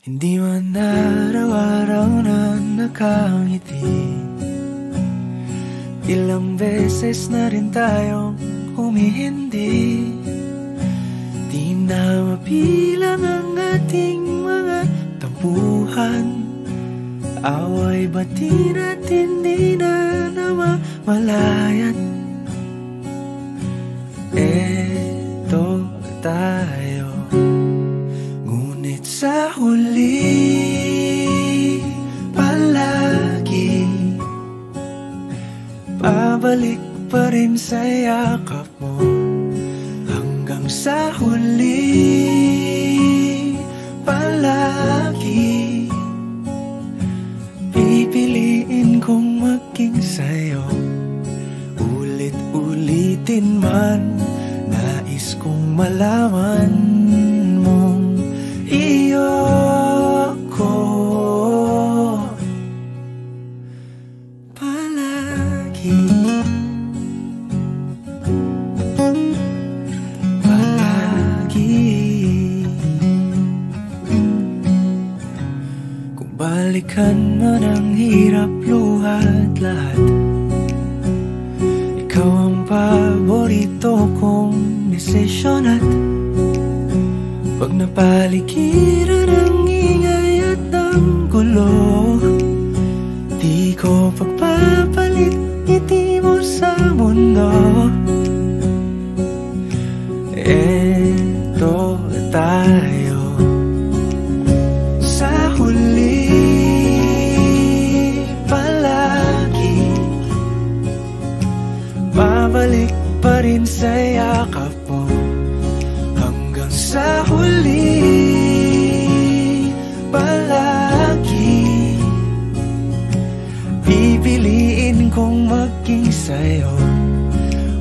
Hindi man araw-araw na nakangiti, ilang beses na rin tayong humihindi. Di na mabilang ang ating mga tampuhan, away bati natin di na namamalayan. Eto tayo, ngunit sa huli palagi pabalik pa rin sa yakap mo. Hanggang sa huli palagi pipiliin kong maging sa'yo. Ulit-ulitin man, nais kong malaman mong iyo ko palagi. Kung balikan man ang hirap, luhat lahat, ikaw ang paborito kong desisyon. At pag napaligiran ang ingay at ang gulo, di ko pagpapalit ngiti mo sa mundo. Eto tayo, sa huli palagi babalik pa rin sa yakap mo. Hanggang sa huli palagi pipiliin kong maging sa'yo.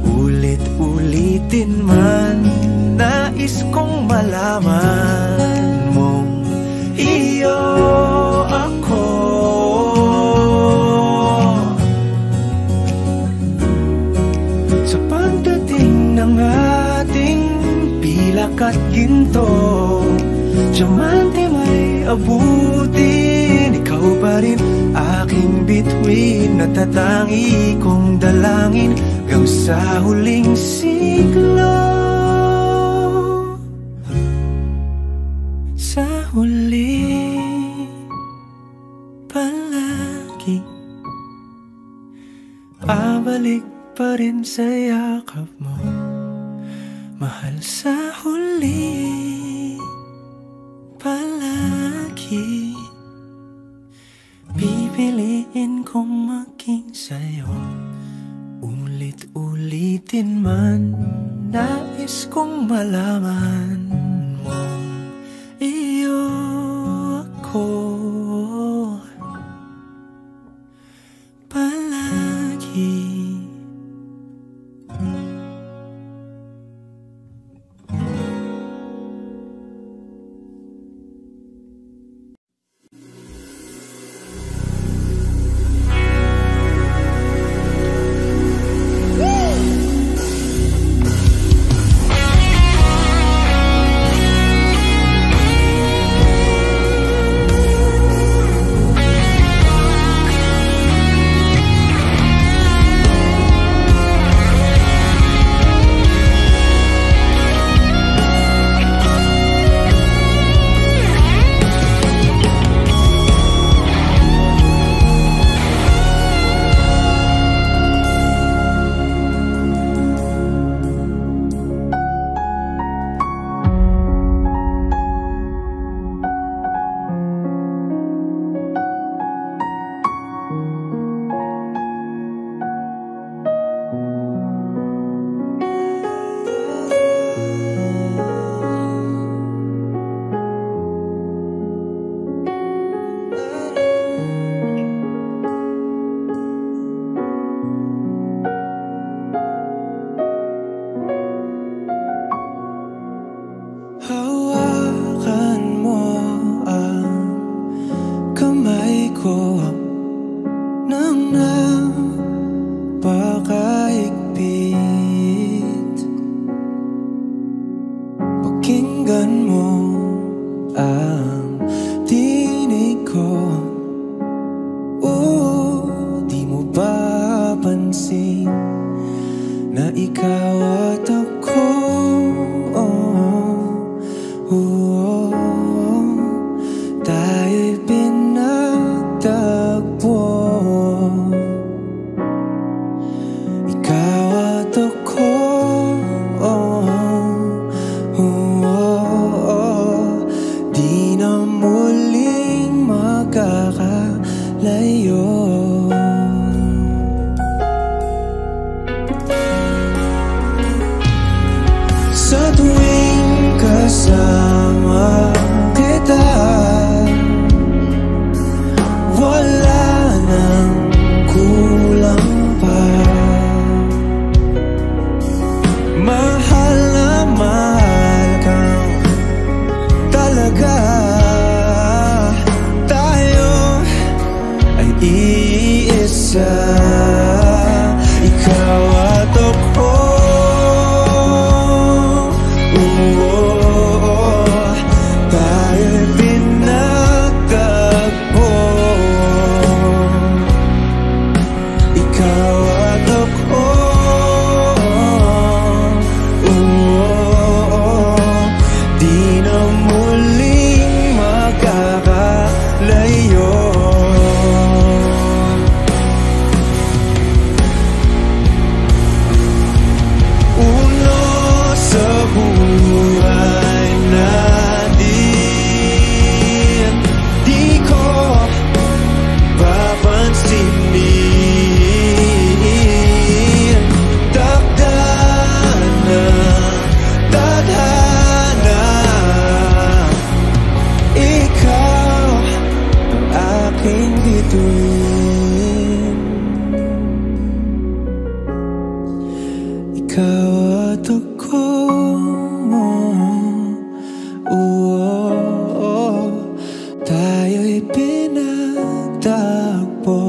Ulit-ulitin man, nais kong malaman mong iyo ako. Sa pagdating ng ating pilak at ginto, diamante may abutin, ikaw pa rin aking bituin. Natatangi kong dalangin hanggang sa huling siglo. Sa huli palagi pabalik pa rin sa yakap mo, mahal. Sa huli palagi pipiliin kong maging sa'yo. Ulit-ulitin man, nais kong malaman mong iyo ako palagi. na ikaw at ako. Tayo'y pinagtagpo. Ikaw at ako, di na muling magkakalayo. Sa tuwing kasama kita, wala nang kulang pa. Mahal na mahal kang talaga. Tayo ay iisa, ikaw at ako. Tayo'y pinagtagpo. Ikaw at ako, di na muling magkakalayo. Uno sa buhay natin, di ko papansinin. Tadhana, tadhana, ikaw ang aking bituin. Ikaw at ako, tayo'y pinagtagpo.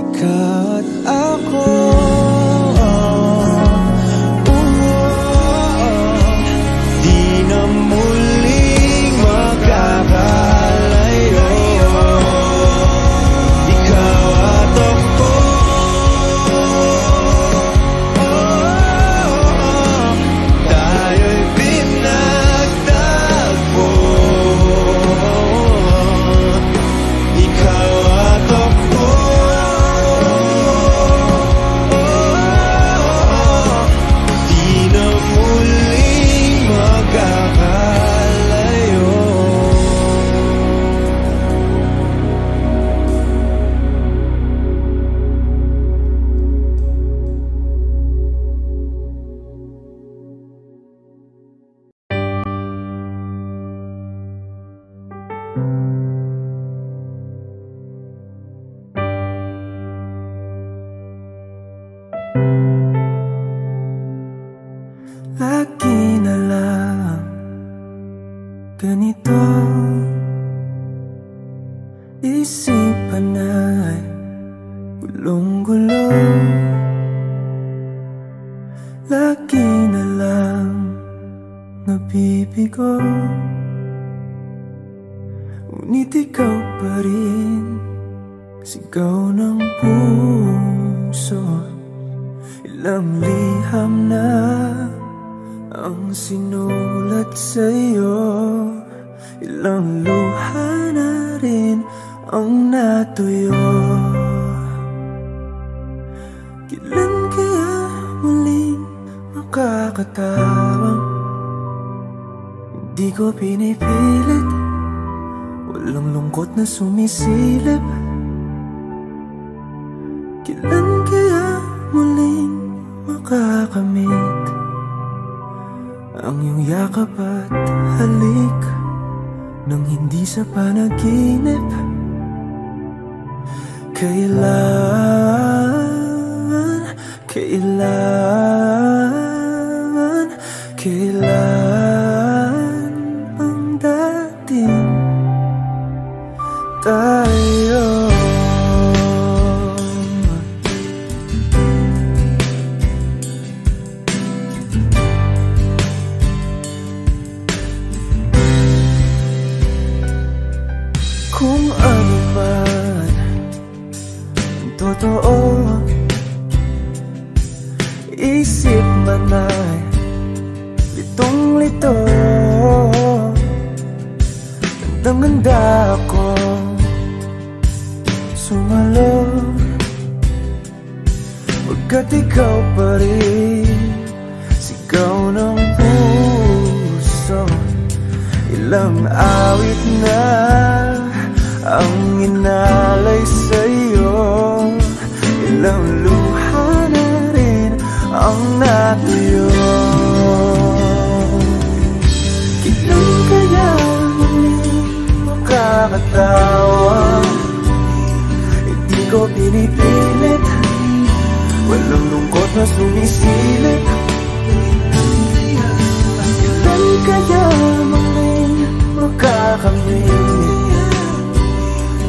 Ikaw at ako, di na muling magkakalayo. Ikaw at ako, tayo'y pinagtagpo. Ikaw at ako, di na muling magkakalayo. Lagi na lang ganito, isipan ay gulong-gulo. Lagi na lang nabibigo, ngunit ikaw pa rin sigaw ng puso. Ilang liham na ang sinulat sa'yo, ilang luha na rin ang natuyo. Kailan kaya muling makakatawang? Hindi ko pinipilit, walang lungkot na sumisilip. Kailan kaya muling makakamit ang iyong yakap at halik nang hindi sa panaginip? Kailan, kailan, kailan ang dating tayo? Kung ano man ang totoo, isip man ay litong-lito. Gandang-ganda ako sumalo, pagkat ikaw pa rin sigaw ng puso. Ilang awit na ang inalay sa'yo, ilang luha na rin ang natuyo. Kailan kaya muling makakatawa? Hindi ko pinipilit, walang lungkot na sumisilip. Kailan kaya muling makakamit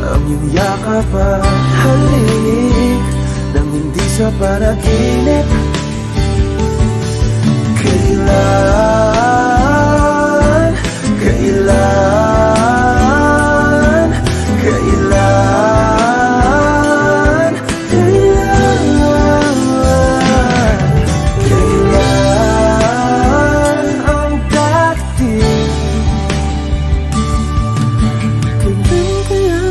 ang iyong yakap at halik nang hindi sa panaginip? Kailan, kailan, kailan, kailan, kailan ang darating? Kailan kaya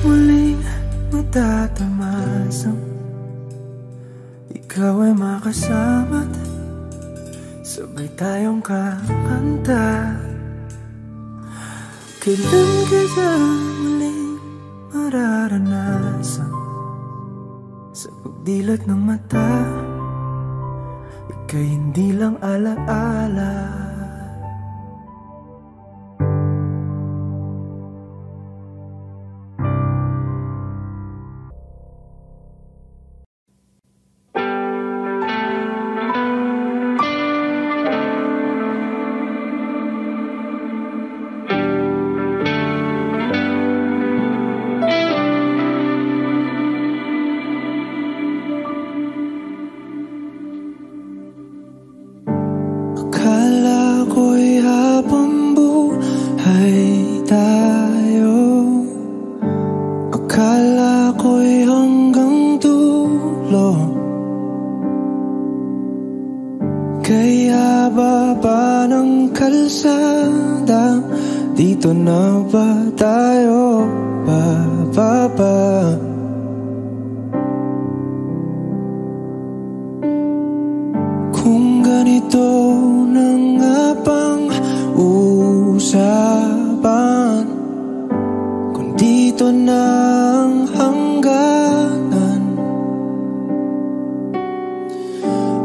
muling matatamasang ikaw ay makasama't sabay tayong kakanta? Kailan kaya muling mararanasan sa pagdilat ng mata ika'y hindi lang alaala? Akala ko'y habang buhay tayo, akala ko'y hanggang dulo. Kaya baba ng kalsada, dito na ba tayo bababa? Kung ganito na nga bang usapan, kung dito na ang hangganan,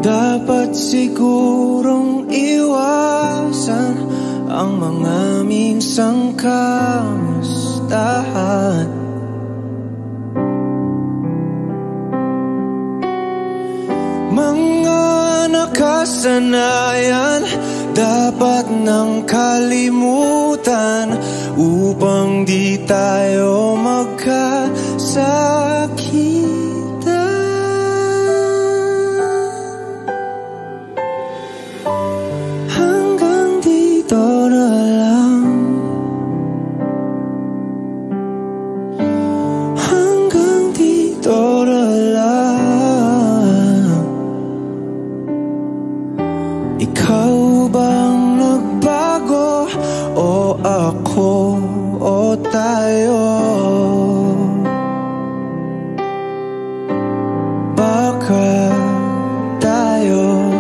dapat sigurong iwasan ang mga minsang kamustahan. Mga nakasanayan dapat nang kalimutan upang di tayo magkasakitan. Hanggang dito na lang, hanggang dito na lang. Ikaw bang nagbago o ako o tayo? Baka tayo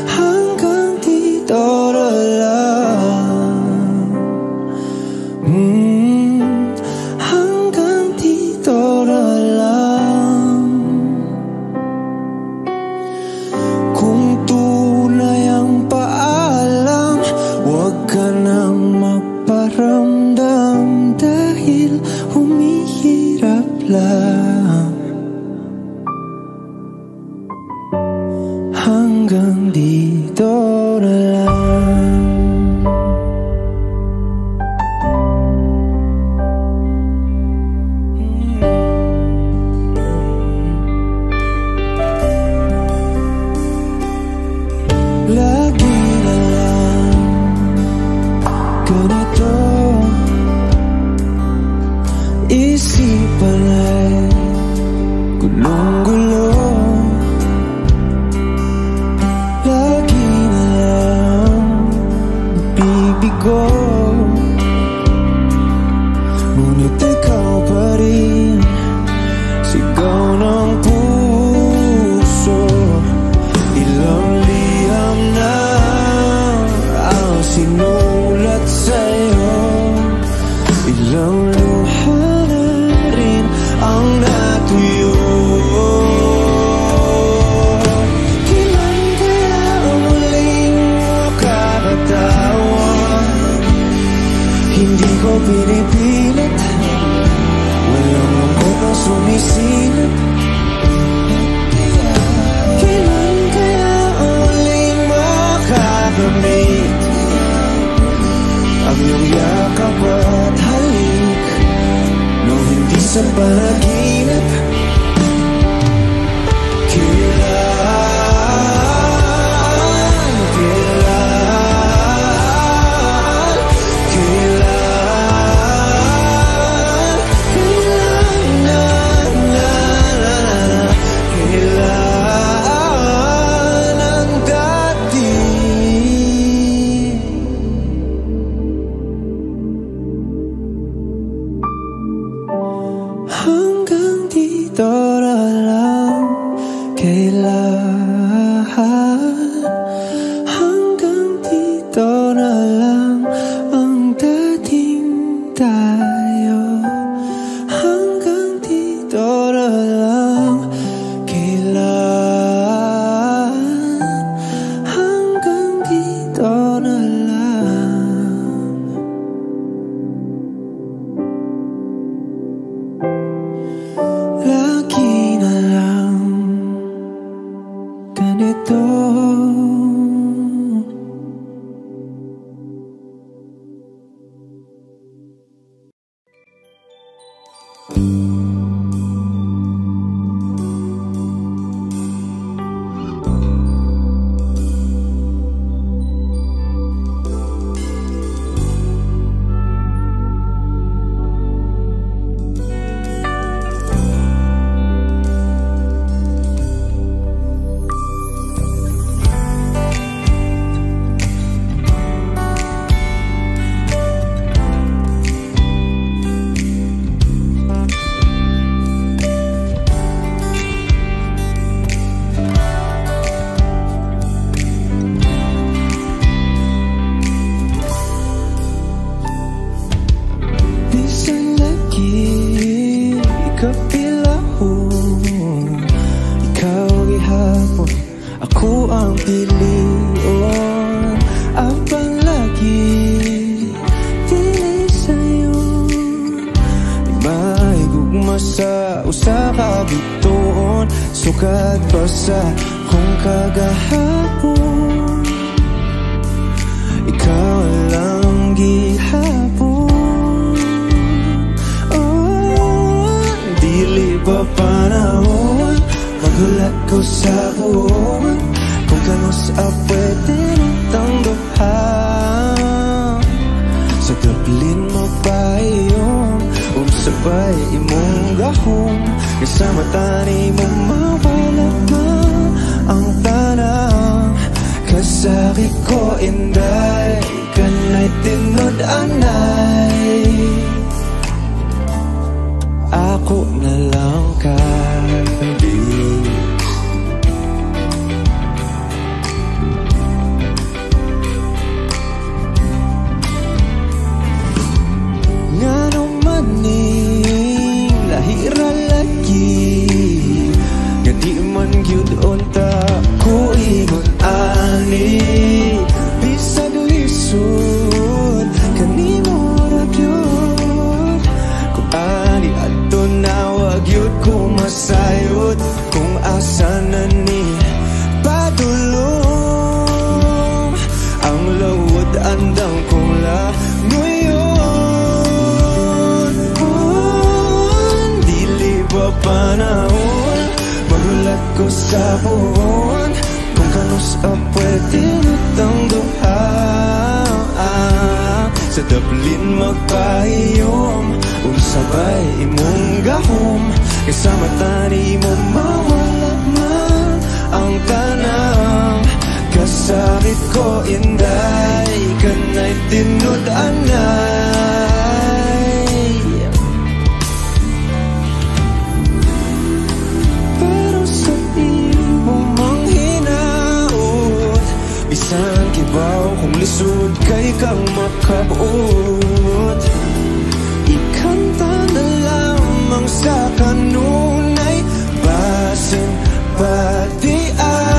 hanggang dito na lang, hanggang dito na lang. Kung tunay ang paalam, huwag ka nang magparamdam dahil humihirap lang. Hanggang dito na lang. Lagi na lang ganito, isipan ay gulong-gulo. ko, ngunit ikaw pa rin, sigaw ng puso. Ilang liham na ang sinulat sa'yo, ilang luha na rin ang natuyo. Kailan kaya muling makakatawan? Hindi ko pinipilit, walang lungkot na sumisilip. Kailan kaya muling makakamit ang iyong yakap at halik nung hindi sa panaginip? Hanggang dito na lang, kailan? Hanggang dito na lang ang dating tayo. Hanggang dito na lang, kailan? Hanggang dito na lang. Lagi na lang ganito. Ako ang pilion, abang lagi dili sa'yo. Di maigugma sa usa ka bituon, sukat pa sa kung kagahapon. Ikaw lang gihapon. Oh, dili ba panahon magulat ko sa buwan, kung kanus pwede nitang duha. Sa Dublin mo pa iyong sabay imong gahom, kasama tani mo mawala na ang tanang. Kasakit ko inday, kanay tinod anay, ako na lang kalbi. Nga naman ning lahira lagi, nga di man gyud unta ko ingon ani. Bisag lisod kanimo ra gyud, kung ani adto na wag yun ko masayod. Kung asa na ni padulong ang lawod andang kong langoyon. Dili ba panahon magulat ko sa buwan, kung kanus pwede nitang duha. Sa Dublin magpahiyom, sabay imong gahom, kasama tani mo mawala man ang tanang. Kasakit ko inday, kanay tinud-anay. Pero sa imo mang hinaot, bisan kibaw kung lisod kay kang makabuot. Ikanta na lamang sa kanunay, basin pati ay.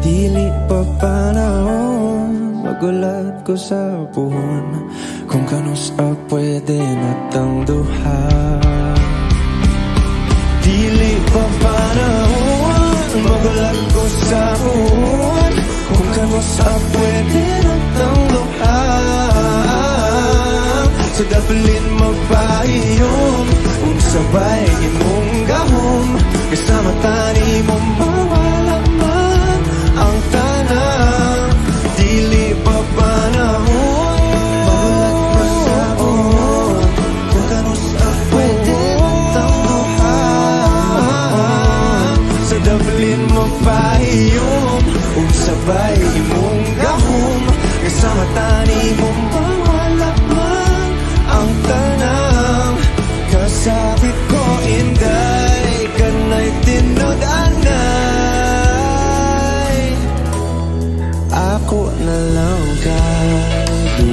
Dili pa panahon, magulat ko sa buwan, kung kanus pwede natang duha. Dili pa panahon, magulat ko sa buwan, kung kanus pwede natang duha. Sa daplin magpahiyom, kung sabay imong gahom, kasama tani mong mawalaman ang tanang. Dili pa panahon, magulat pa sa buwan, kung kanus pwede natang duha. Sa daplin magpahiyom, kung sabay imong gahom, kasama tani mong mawalaman ang tanang. Kasakit ko inday, kanay tinud-anay. Ako na lang kadi.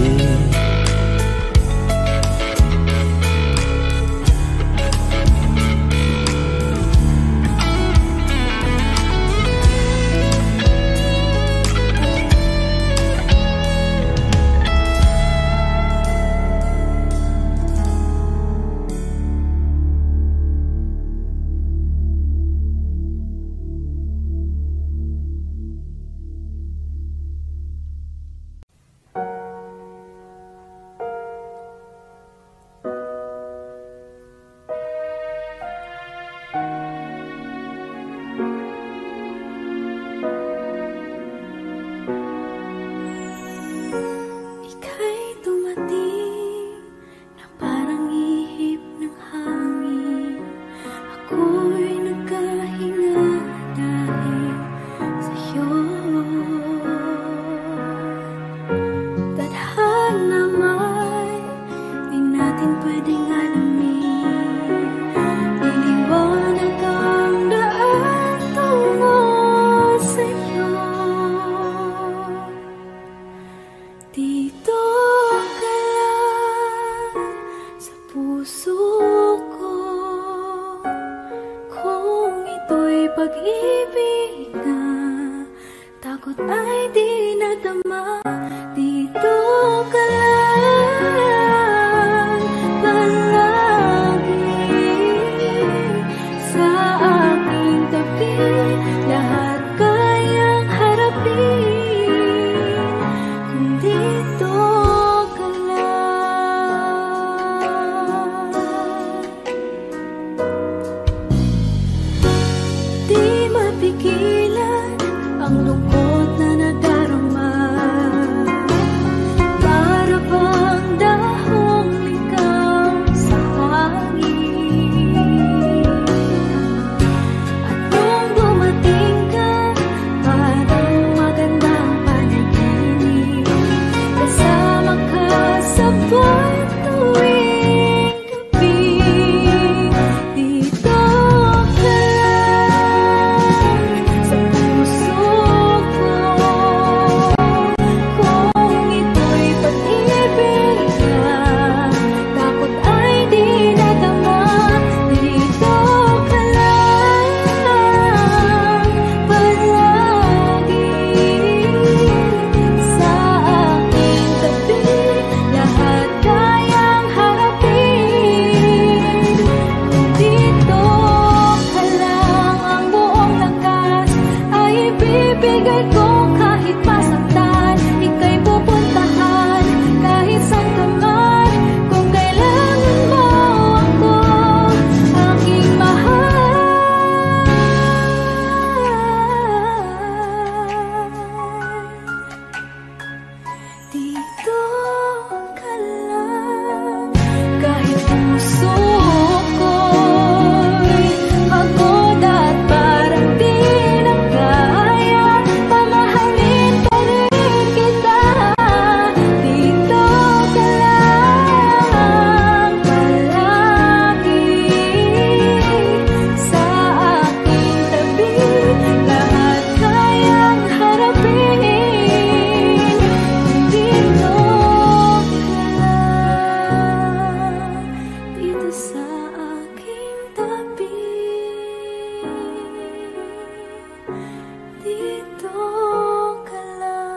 ka lang.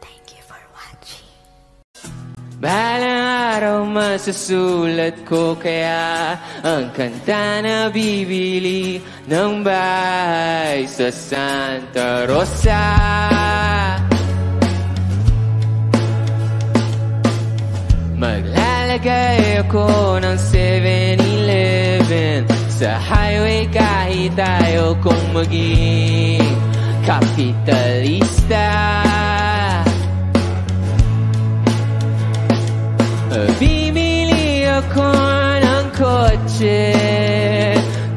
Thank you for watching. Balang araw masusulat ko kaya ang kanta na bibili ng bahay sa Santa Rosa. Maglalagay ako ng 7-Eleven sa highway kahit ayaw kong maging kapitalista. Bimili ako ng kotse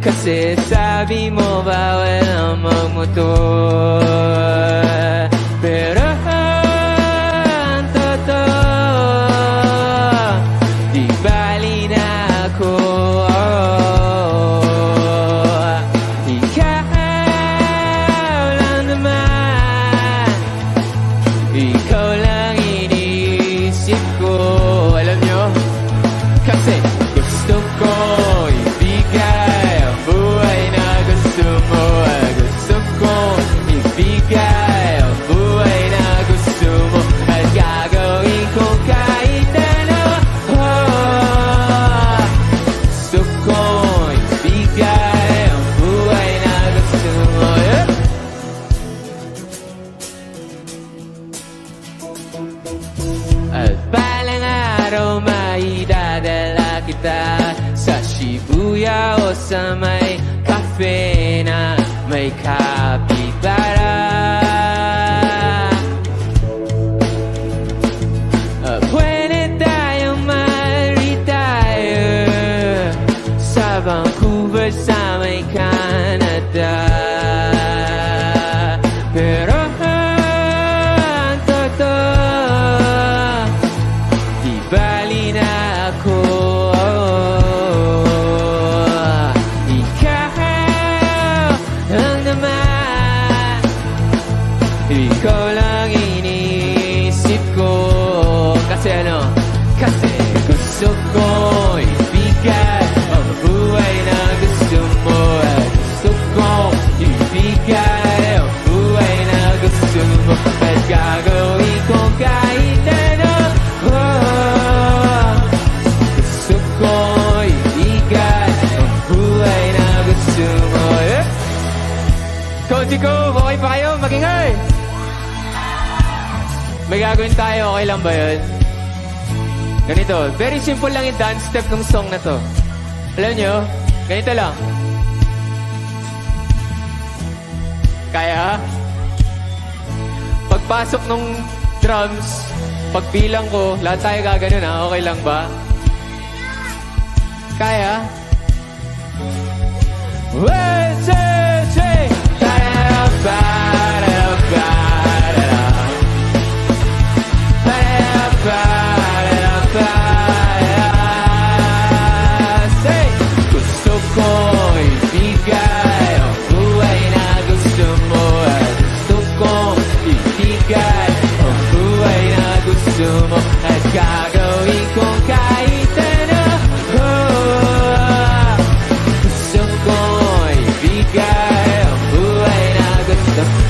kasi sabi mo bawal ang magmotor. Pero ang totoo, di bali na ako. Ikaw lang naman, ikaw lang iniisip ko. Kasi gusto ko ibigay ang buhay na gusto mo. Gusto ko ibigay ang buhay na gusto mo. At gagawin ko kahit ano. Gusto ko ibigay ang buhay na gusto mo. At balang araw maidadala kita sa Shibuya o sa may cafe na may kapitbahay. Pwede tayong mag-retire sa Vancouver sa may Canada. Pero ang totoo, di bali na ako. Ikaw lang naman, ikaw lang iniisip ko. Kasi ano? Kasi gusto ko ibigay ang buhay na gusto mo. Gusto ko ibigay ang buhay na gusto mo. At gagawin ko kahit ano. Gusto ko ibigay ang buhay na gusto mo. Konti ko, okay pa kayo? Magingay! May gagawin tayo, okay lang ba yun? Ganito, very simple lang yung dance step ng song na to. Alam nyo, ganito lang. Kaya? Pagpasok ng drums, pagbilang ko, lahat tayo gaganon ha, okay lang ba? Kaya? 1, 2, 3! Gusto ko ibigay ang buhay na gusto mo. Gusto ko ibigay ang buhay na gusto mo. At gagawin ko kahit ano. Gusto ko ibigay ang buhay na gusto mo.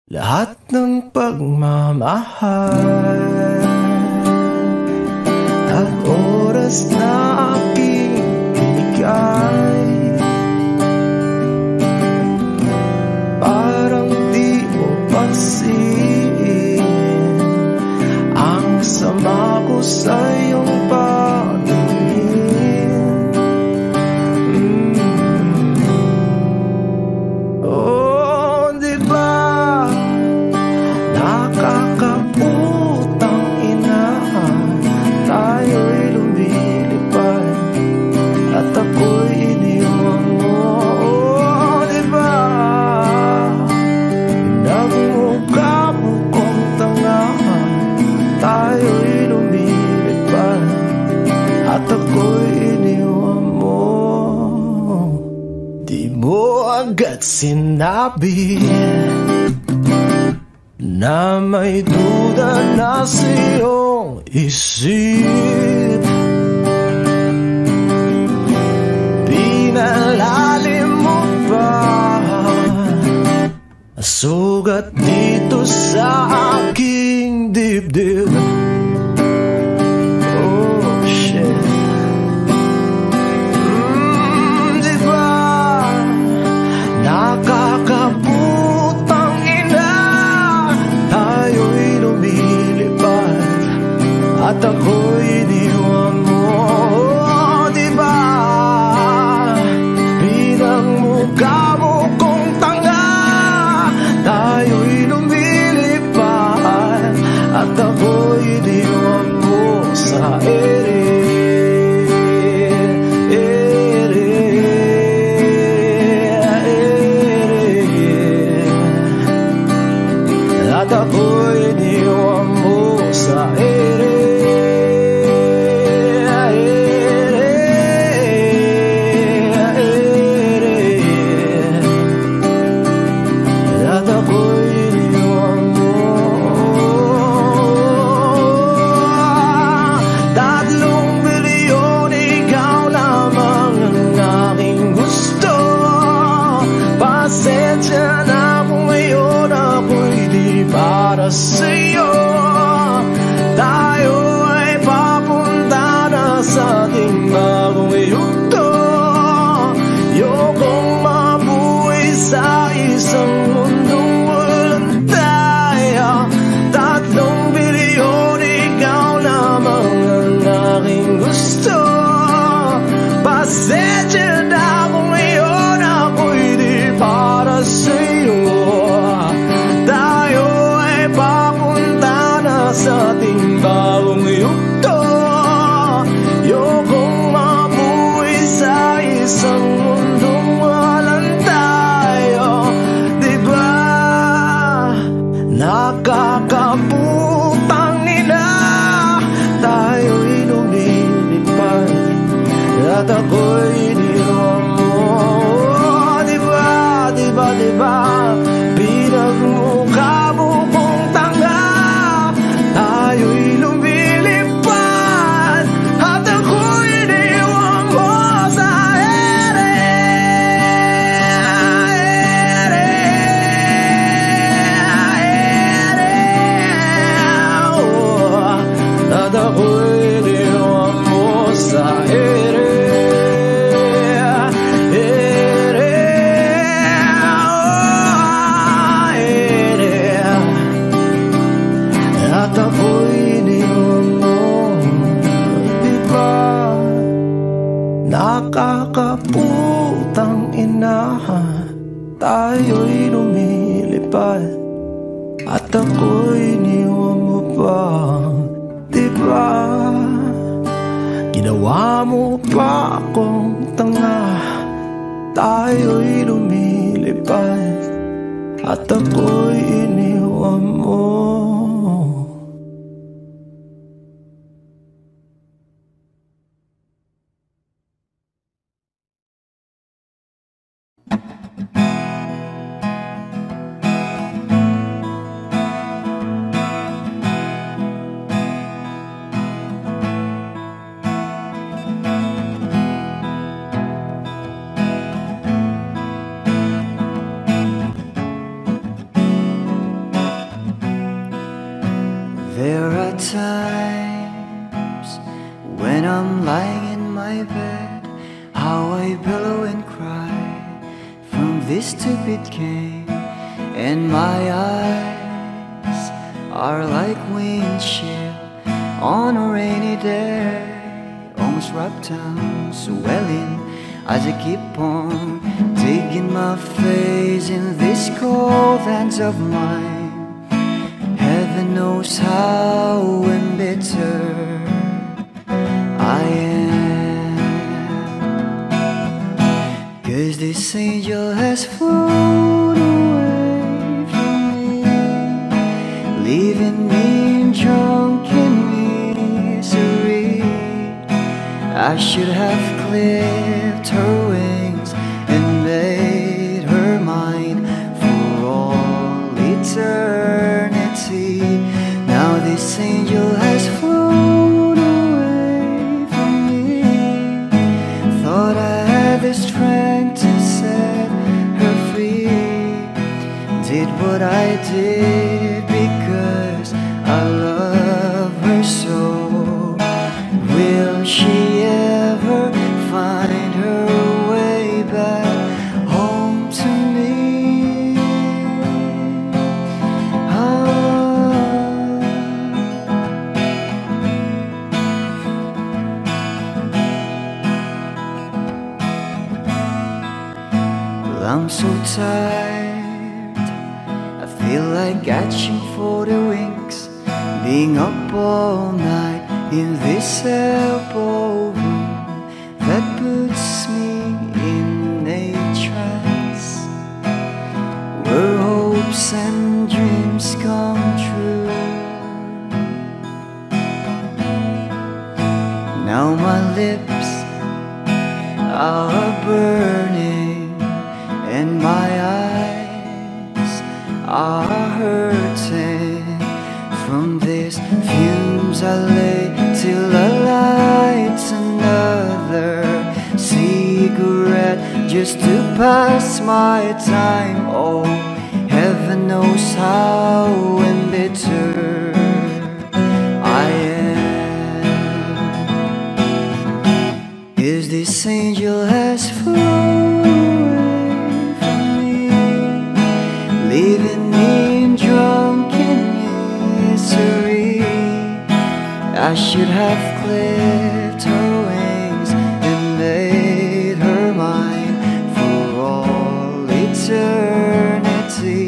Lahat ng pagmamahal at oras na aking binigay sinabi na may duda na sa iyong isip. Pinalalim mo pa sugat dito sa aking dibdib. Oh shit. Diba nakakaputang ina, tayo'y lumilipad at ako'y iniwan mo. Oh, diba pinagmukha mo kong tanga, tayo'y lumilipad at ako'y iniwan mo sa ere. At ako'y iniwan mo sa ere. At ako'y iniwan mo. 3 bilyon, ikaw lamang ang aking gusto. Pasensya na kung ngayon ako'y di para sa'yo. Tayo ay papunta na sa ating bagong yugto. Ayokong mabuhay sa isang mundong walang tayo. 3 bilyon, ikaw lamang ang aking gusto. Pasensya na kung ngayon ako'y di para sa'yo. Tayo ay papunta na sa ating bagong yugto. Ayokong mabuhay sa isang mundong walang tayo. Diba nakakaputang ina, tayo'y lumilipad at ako'y iniwan mo. Diba, diba, diba pinagmukha mo kong tanga, tayo'y lumilipad at ako'y iniwan mo sa ere. At ako'y iniwan mo sa ere. At ako'y iniwan mo. Diba nakakaputang ina, tayo'y lumilipad at ako'y iniwan mo pa. Diba ginawa mo pa akong tanga, tayo'y lumilipad at ako'y iniwan mo. There are times when I'm lying in my bed, how I billow and cry from this stupid game, and my eyes are like windshield on a rainy day, almost wrapped down, swelling as I keep on digging my face in these cold hands of mine. Heaven knows how embittered I am, 'cause this angel has flown away from me, leaving me in drunken misery. I should have clipped her wings and made her mine. did what I did because I love her so. Will she ever find her way back home to me? Well, I'm so tired, I feel like catching for the wings, being up all night in this elbow room that puts me in a trance, where hopes and dreams come true. Now my lips are burning and my eyes are hurting from these fumes I lay till I light another cigarette just to pass my time. Oh, heaven knows how embittered I am, 'cause this angel has flown away from me, leaving me drunken misery. I should have clipped her wings and made her mine for all eternity.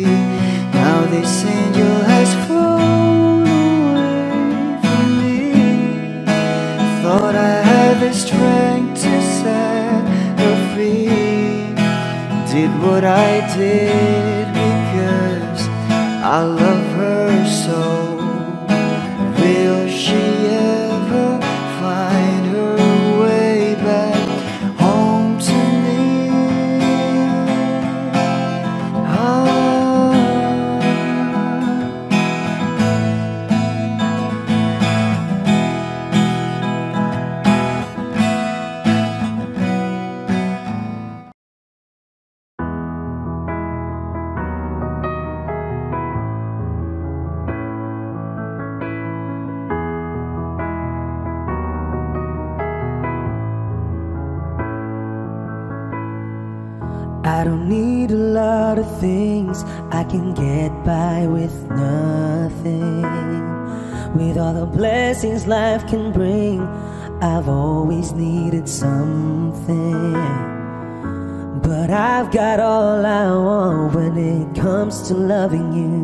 Now this angel has flown away from me. Thought I had the strength to set her free. Did what I did because I love her so. Will she ever find her way back home to me? I don't need a lot of things, I can get by with nothing. With all the blessings life can bring, I've always needed something. But I've got all I want when it comes to loving you.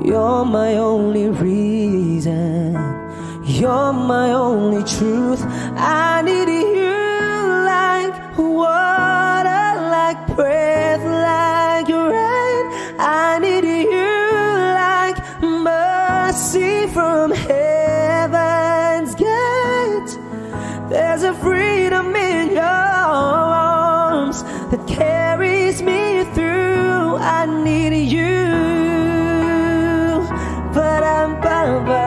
You're my only reason, you're my only truth. I need you like water, like breath, like rain. I need you like mercy from heaven's gate. There's a freedom in your arms that carries me through. I need you. Ba-dum-ba-ba.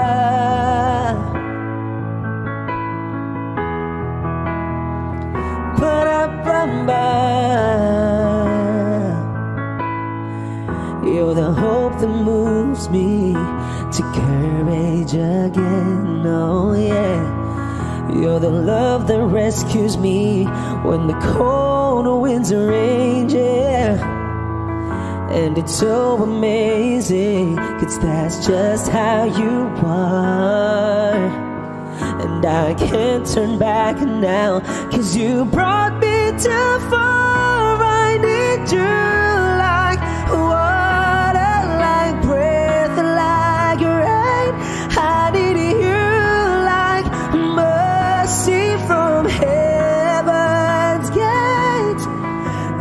You're the hope that moves me to courage again, oh yeah. You're the love that rescues me when the cold winds range, yeah. And it's so amazing, 'cause that's just how you are. And I can't turn back now, 'cause you brought me too far. I need you like water, like breath, like rain. I need you like mercy from heaven's gate.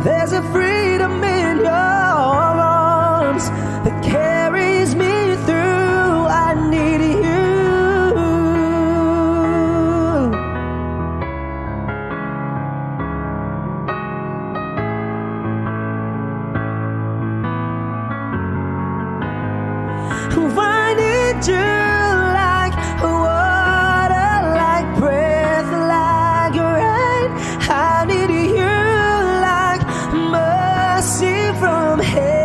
There's a freedom in your arms that carries me through. I need you. I need you like water, like breath, like rain. I need you like mercy from heaven.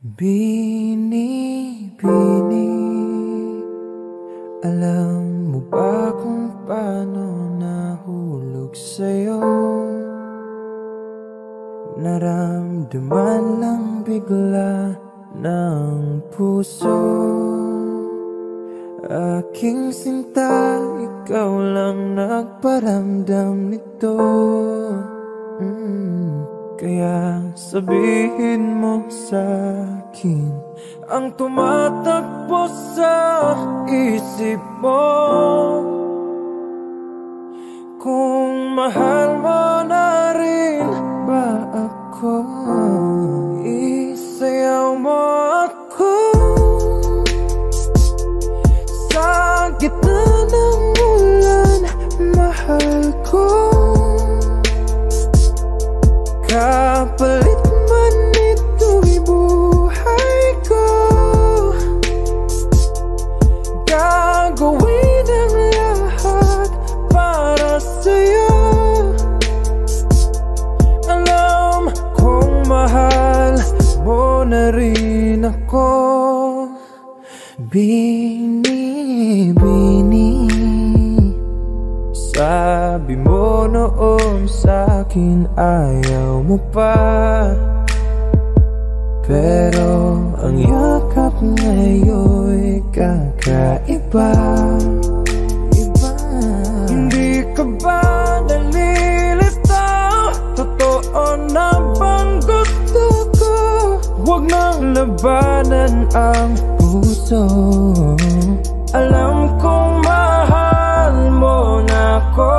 Bini, Bini, alam mo ba kung paano nahulog sa'yo? Naramdaman lang bigla ng puso. Aking sinta, ikaw lang nagparamdam nito. Kaya sabihin mo sa'kin ang tumatakbo sa isip mo. Kung mahal mo na rin ba ako, isayaw mo ako sa gitna ng ulan, mahal ko. Kapalit man ito'y buhay ko, gagawin ang lahat para sa'yo. Alam kong mahal mo na rin ako. Bini, Bini, sabi mo noon sa'kin ayaw mo pa, pero ang yakap ngayon'y kakaiba. Hindi ka ba nalilitaw? Totoo na bang gusto ko? Huwag nang labanan ang puso. Alam kong mahal mo na ako.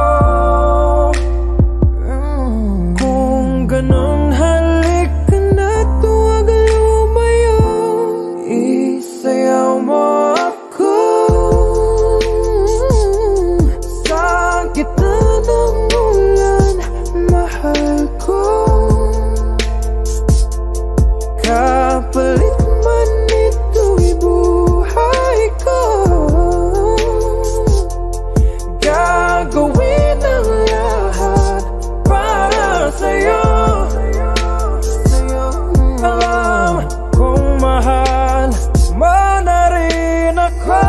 Kung ganun, halik ka na, tuwag lumayo. Isayaw mo ako sa gitna ng ulan, mahal ko. Kapalit man ito'y buhay ko, gagawin ang lahat para sa'yo. Alam kong mahal mo na rin ako.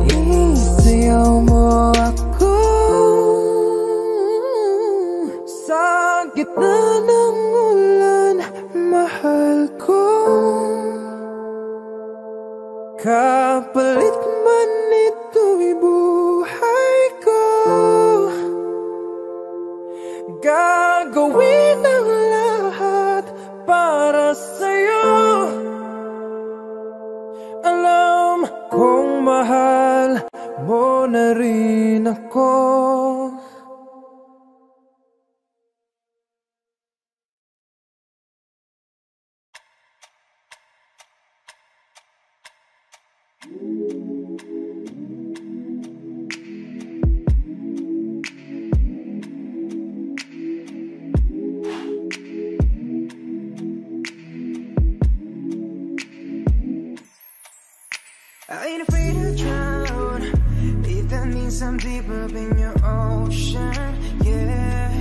Isayaw mo ako sa gitna ng ulan, mahal ko. Kapalit man ito'y buhay ko, gagawin ang lahat para sa'yo. Alam kong mahal mo na rin ako. I ain't afraid to drown, if that means I'm deep up in your ocean, yeah.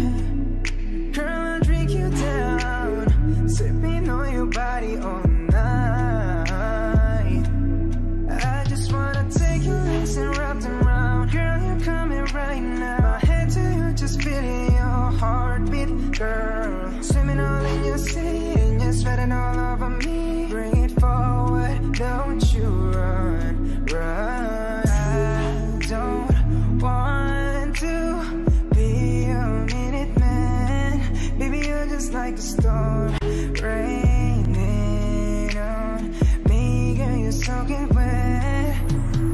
Girl, I'll drink you down, sipping on your body all night. I just wanna take your legs and wrap them around. Girl, you're coming right now. My head to you, just feeling your heartbeat, girl. Swimming all in your sea, and you're sweating all over me. Bring it forward, don't you run, run. I don't want to be a minute man. Baby, you're just like a storm raining on me. Girl, you're soaking wet.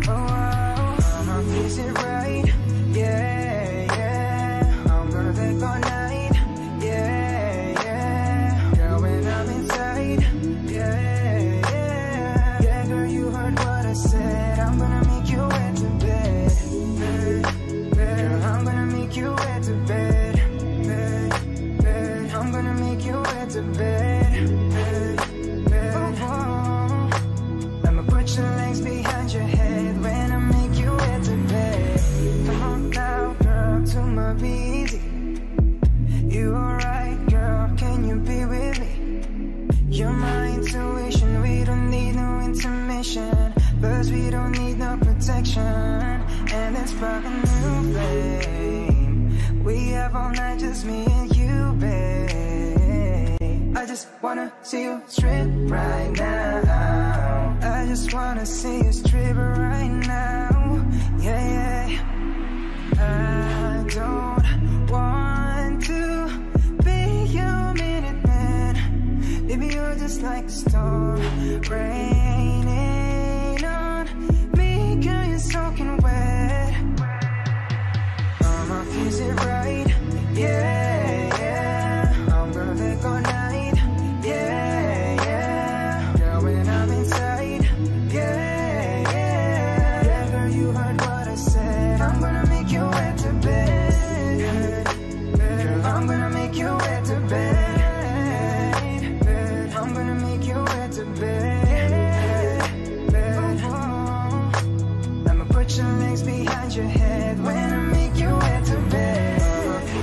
Oh, I'ma fix it right. Yeah, yeah. I'm gonna take all night. Yeah, yeah. Girl, when I'm inside. Yeah, yeah. Yeah, girl, you heard what I said. I'm gonna make you into bed. I'ma put your legs behind your head when I make you into bed. Come on now, girl, too much be easy. You alright, girl, can you be with me? You're my intuition, we don't need no intermission, cause we don't need no protection. And let's spark a new flame. We have all night, just me and you, babe. I just wanna see you strip right now. I just wanna see you strip right now. Yeah, yeah. I don't want to be your minute man. Baby, you're just like a storm raining on me, girl, you're soaking wet. I'ma kiss it right, yeah, yeah. I'm gonna take all night, yeah, yeah. Girl, when I'm inside, yeah, yeah. Yeah, girl, you heard what I said. I'm gonna make you wet to bed. Girl, I'm gonna make you wet to bed. I'm gonna make you wet to bed. I'ma put your legs behind your head when I make you wet to bed.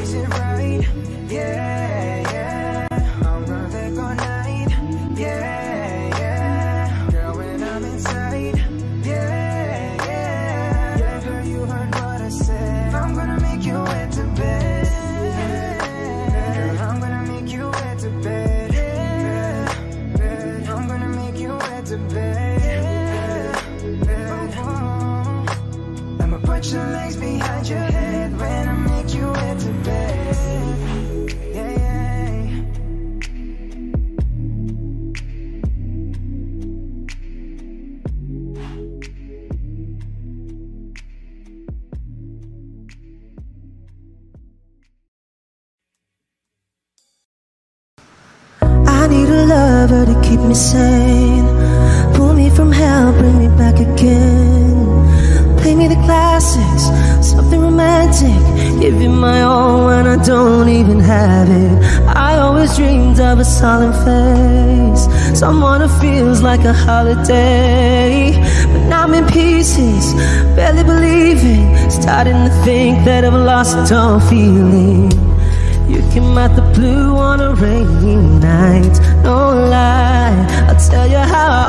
Is it right? Yeah, yeah. I'm gonna take all night. Yeah, yeah. Girl, when I'm inside. Yeah, yeah. Yeah, girl, you heard what I said. I'm gonna make you wet to bed. Girl, I'm gonna make you wet to bed. I'm gonna make you wet to bed. I'ma put your legs behind your head when I make you wet to bed. Yeah, yeah. I need a lover to keep me sane, pull me from hell, bring me back again. Play me the classics, something romantic, give you my all when I don't even have it. I always dreamed of a solemn face, someone who feels like a holiday. But now I'm in pieces, barely believing, starting to think that I've lost all feeling. You came out the blue on a rainy night, no lie, I'll tell you how I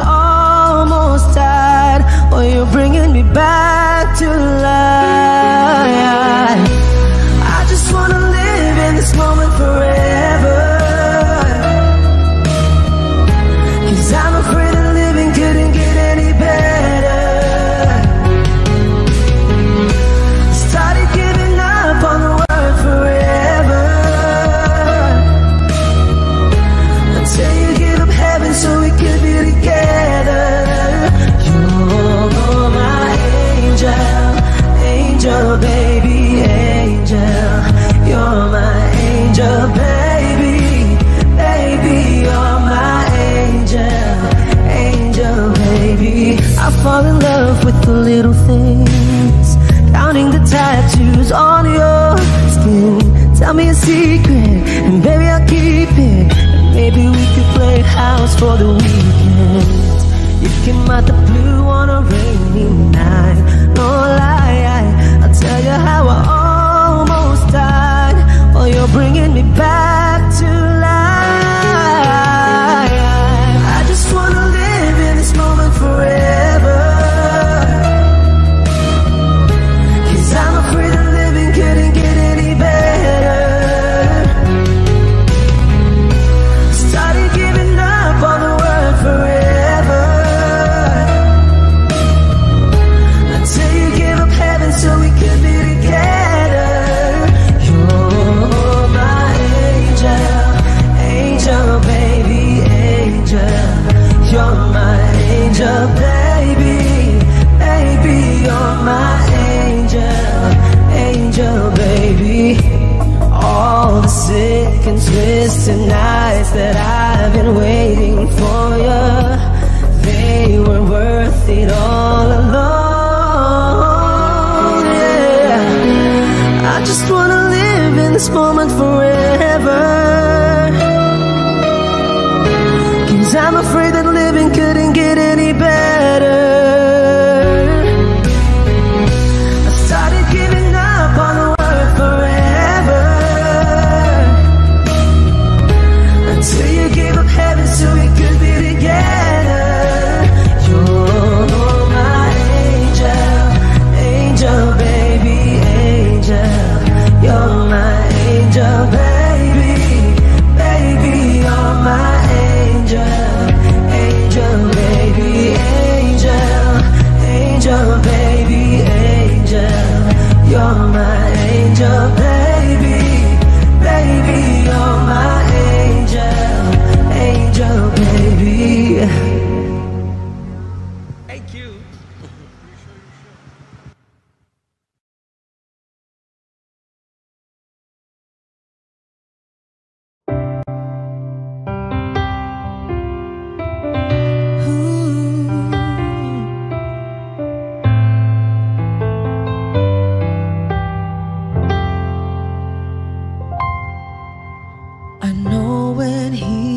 almost died. Oh, you're bringing me back to life. I just wanna live in this moment forever, 'cause I'm afraid that living couldn't get any better. Started giving up on the word forever, until you give up heaven so we could be together. You're my angel, angel, baby, angel. You're my angel, baby, baby. You're my angel, angel, baby. I fall in love with the little things, counting the tattoos on your skin. Tell me a secret, and baby I'll keep it. And maybe we could play house for the weekend. You came out the blue on a rainy night, no lie, I'll tell you how I almost died. Oh, you're bringing me back to life. I just wanna live in this moment forever, 'cause I'm afraid that living couldn't get any better. Started giving up on the word forever, until you give up heaven so we could be together. You're my angel, angel, baby, angel. You're my angel, baby, baby. You're my angel, angel, baby. All the sick and twisted nights that I've been waiting for you, they were worth it all alone. Yeah, I just wanna live in this moment forever,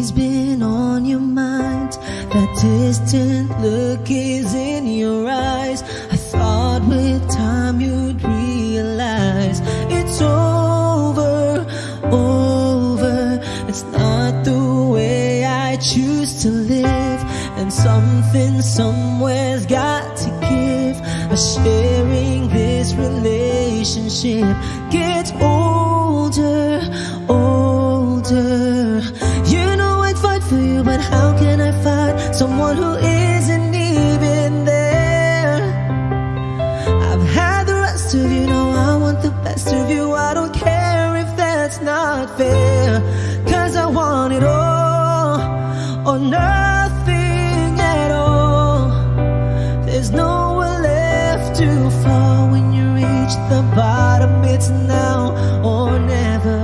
always been on your mind. That distant look is in your eyes. I thought with time you'd realize it's over, over. It's not the way I choose to live, and something somewhere's got to give. Sharing this relationship gets older, older. You know I'd fight for you, but how can I fight someone who isn't even there? I've had the rest of you, know I want the best of you. I don't care if that's not fair, 'cause I want it all or nothing at all. There's nowhere left to fall when you reach the bottom. It's now or never.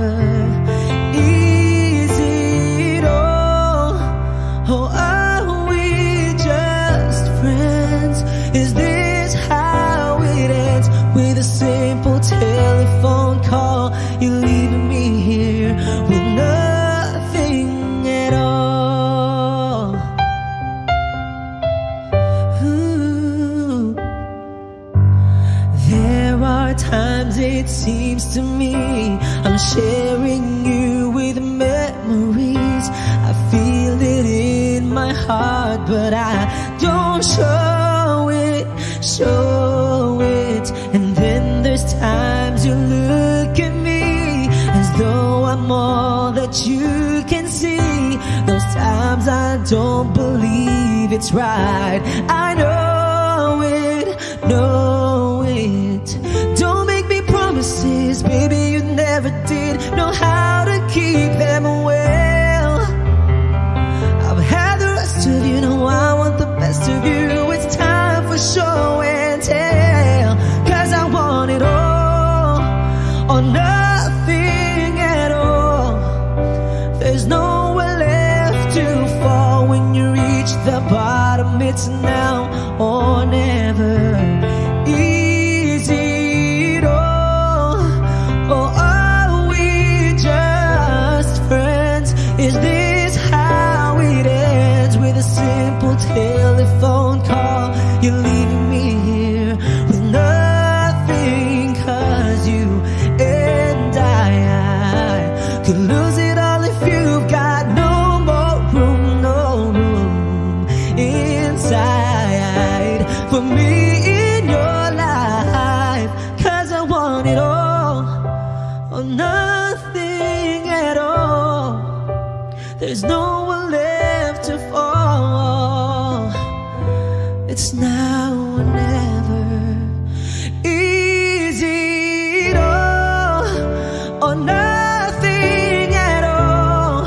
Is it all, or are we just friends? Is this how it ends? With a simple telephone call, you're leaving me here with nothing at all. Ooh. There are times it seems to me I'm sharing you with memories. I feel it in my heart, but I don't show it, show it. And then there's times you look at me as though I'm all that you can see. Those times I don't believe it's right. I know it, know it. Don't make me promises, baby, you never did know how to keep them well. I've had the rest of you, know I want the best of you. It's time for show and tell, 'cause I want it all or nothing at all. There's nowhere left to fall when you reach the bottom. It's now or never. Is it all, or are we just friends? Is this how it ends? With a simple telephone call, you're leaving me here with nothing. 'Cause you and I could lose it all if you've got no more room, no room inside for me in your life. 'Cause I want it all or nothing at all. There's nowhere left to fall. It's now or never. Is it all or nothing at all?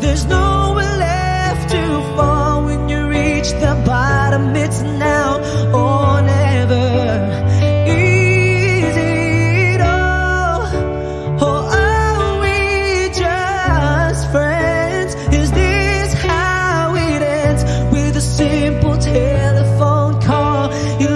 There's nowhere left to fall when you reach the bottom. It's now or never. Is it all, or are we just friends? Is this how it ends? With a simple telephone call, you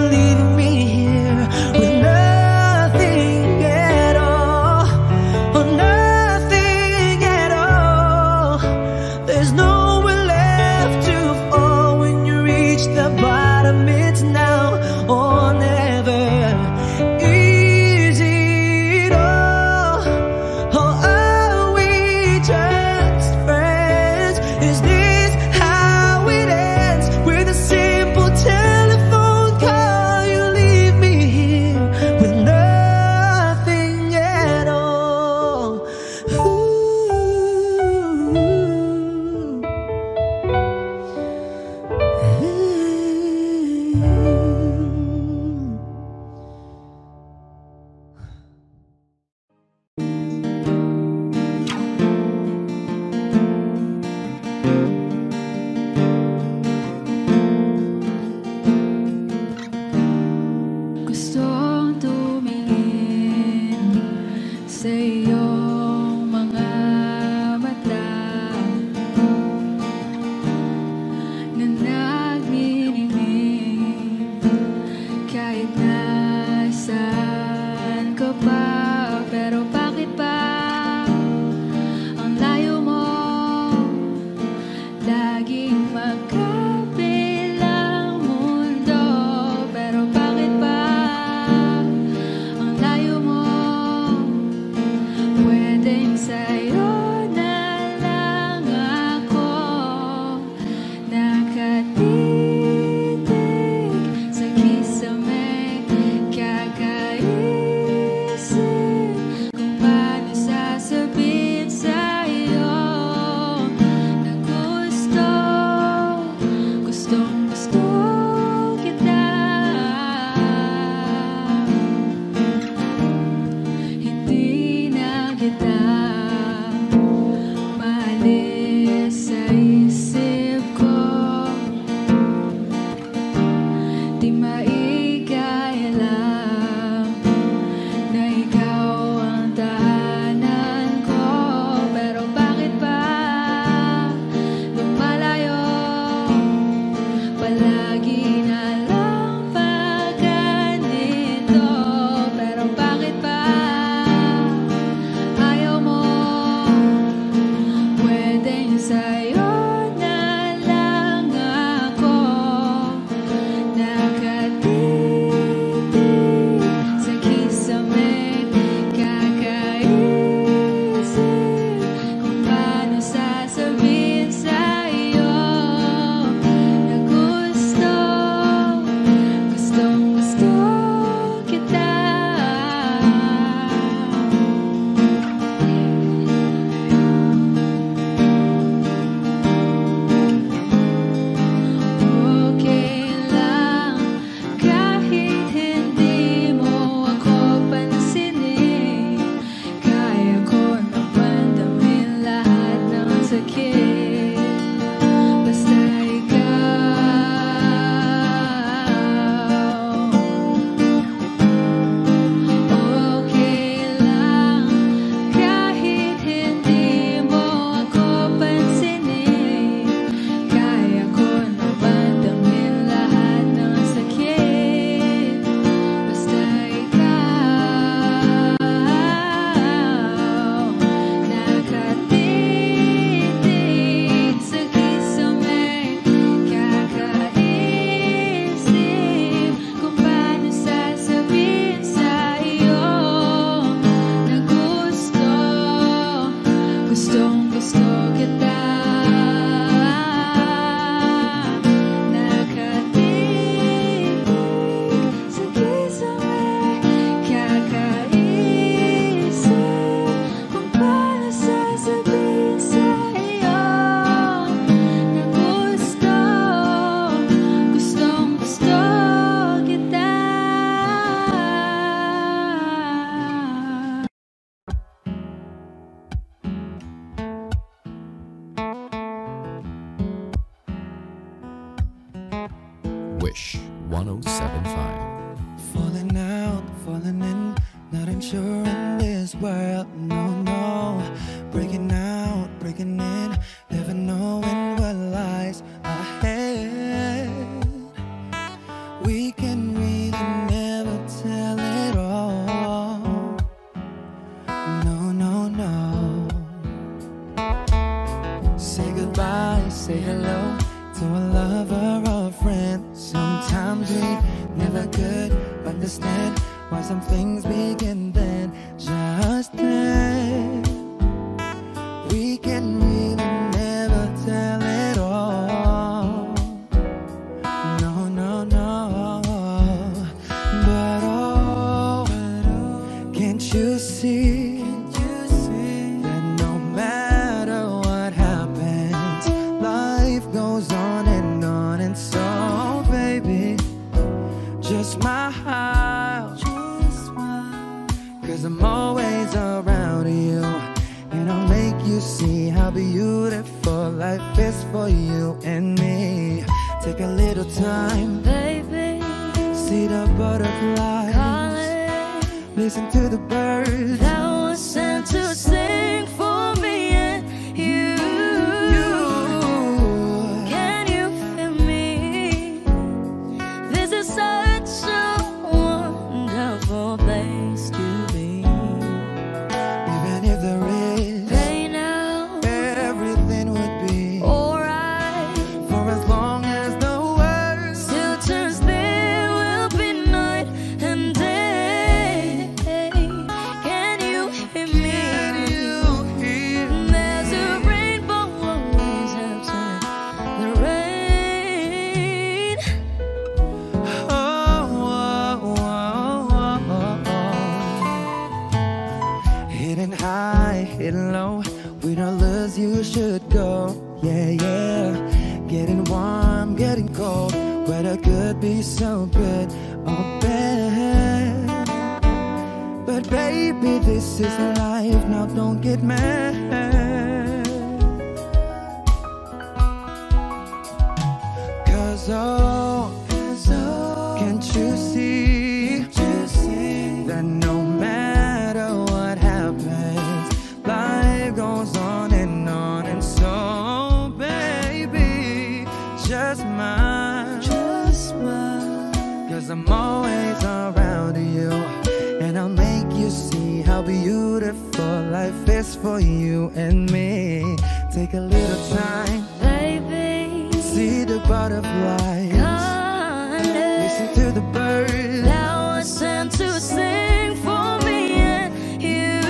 sa'yo na lang ako nakatitig sa kisame. Kakaisip kung paano sasabihin sa'yo na gustong-gusto kita. Okay lang kahit hindi mo ako pansinin. Kaya ko naman damhin lahat ng sakit. Basta ikaw. Okay lang kahit hindi mo ako pansinin. Kaya ko naman damhin lahat ng sakit. Basta ikaw. Nakatitig sa kisame. Kakaisip kung paano sasabihin sa'yo na gustong-gusto kita. Nakatitig sa kisame. Kakaisip kung paano sasabihin sa'yo na gustong-gusto kita. Wish 1075. Falling out, falling in, not unsure in this world, no. Breaking out, breaking in, never knowing what lies ahead. We can really never tell it all. No. Say goodbye, say hello to a lover or a friend. Sometimes we never could understand why some things begin then, just then. We can really never tell it all. No. But oh, can't you see that no matter what happens, life goes on, and so baby, just smile, 'cause I'm always around you, and I'll make you see how beautiful life is for you and me. Take a little time, Baby, see the butterflies, calling listen to the birds. that was sent to sing for me and you. Can you feel me? This is such a wonderful place to be. Even if there is Right now, everything would be alright. for as long as the world Still turns, there will be night and day. Can you hear me? you hear. There's a rainbow always after the rain. Hidden high, hidden low, we don't lose, you should go. Yeah. Getting warm, getting cold, weather could be so good or bad. But baby, this is life, now don't get mad. Cause oh, can't you see that no matter what happens, life goes on, and so baby, just smile, 'cause I'm always around you, and I'll make you see how beautiful life is for you and me. Take a little time, baby. see the butterflies, listen to the birds that was sent to sing for me and you.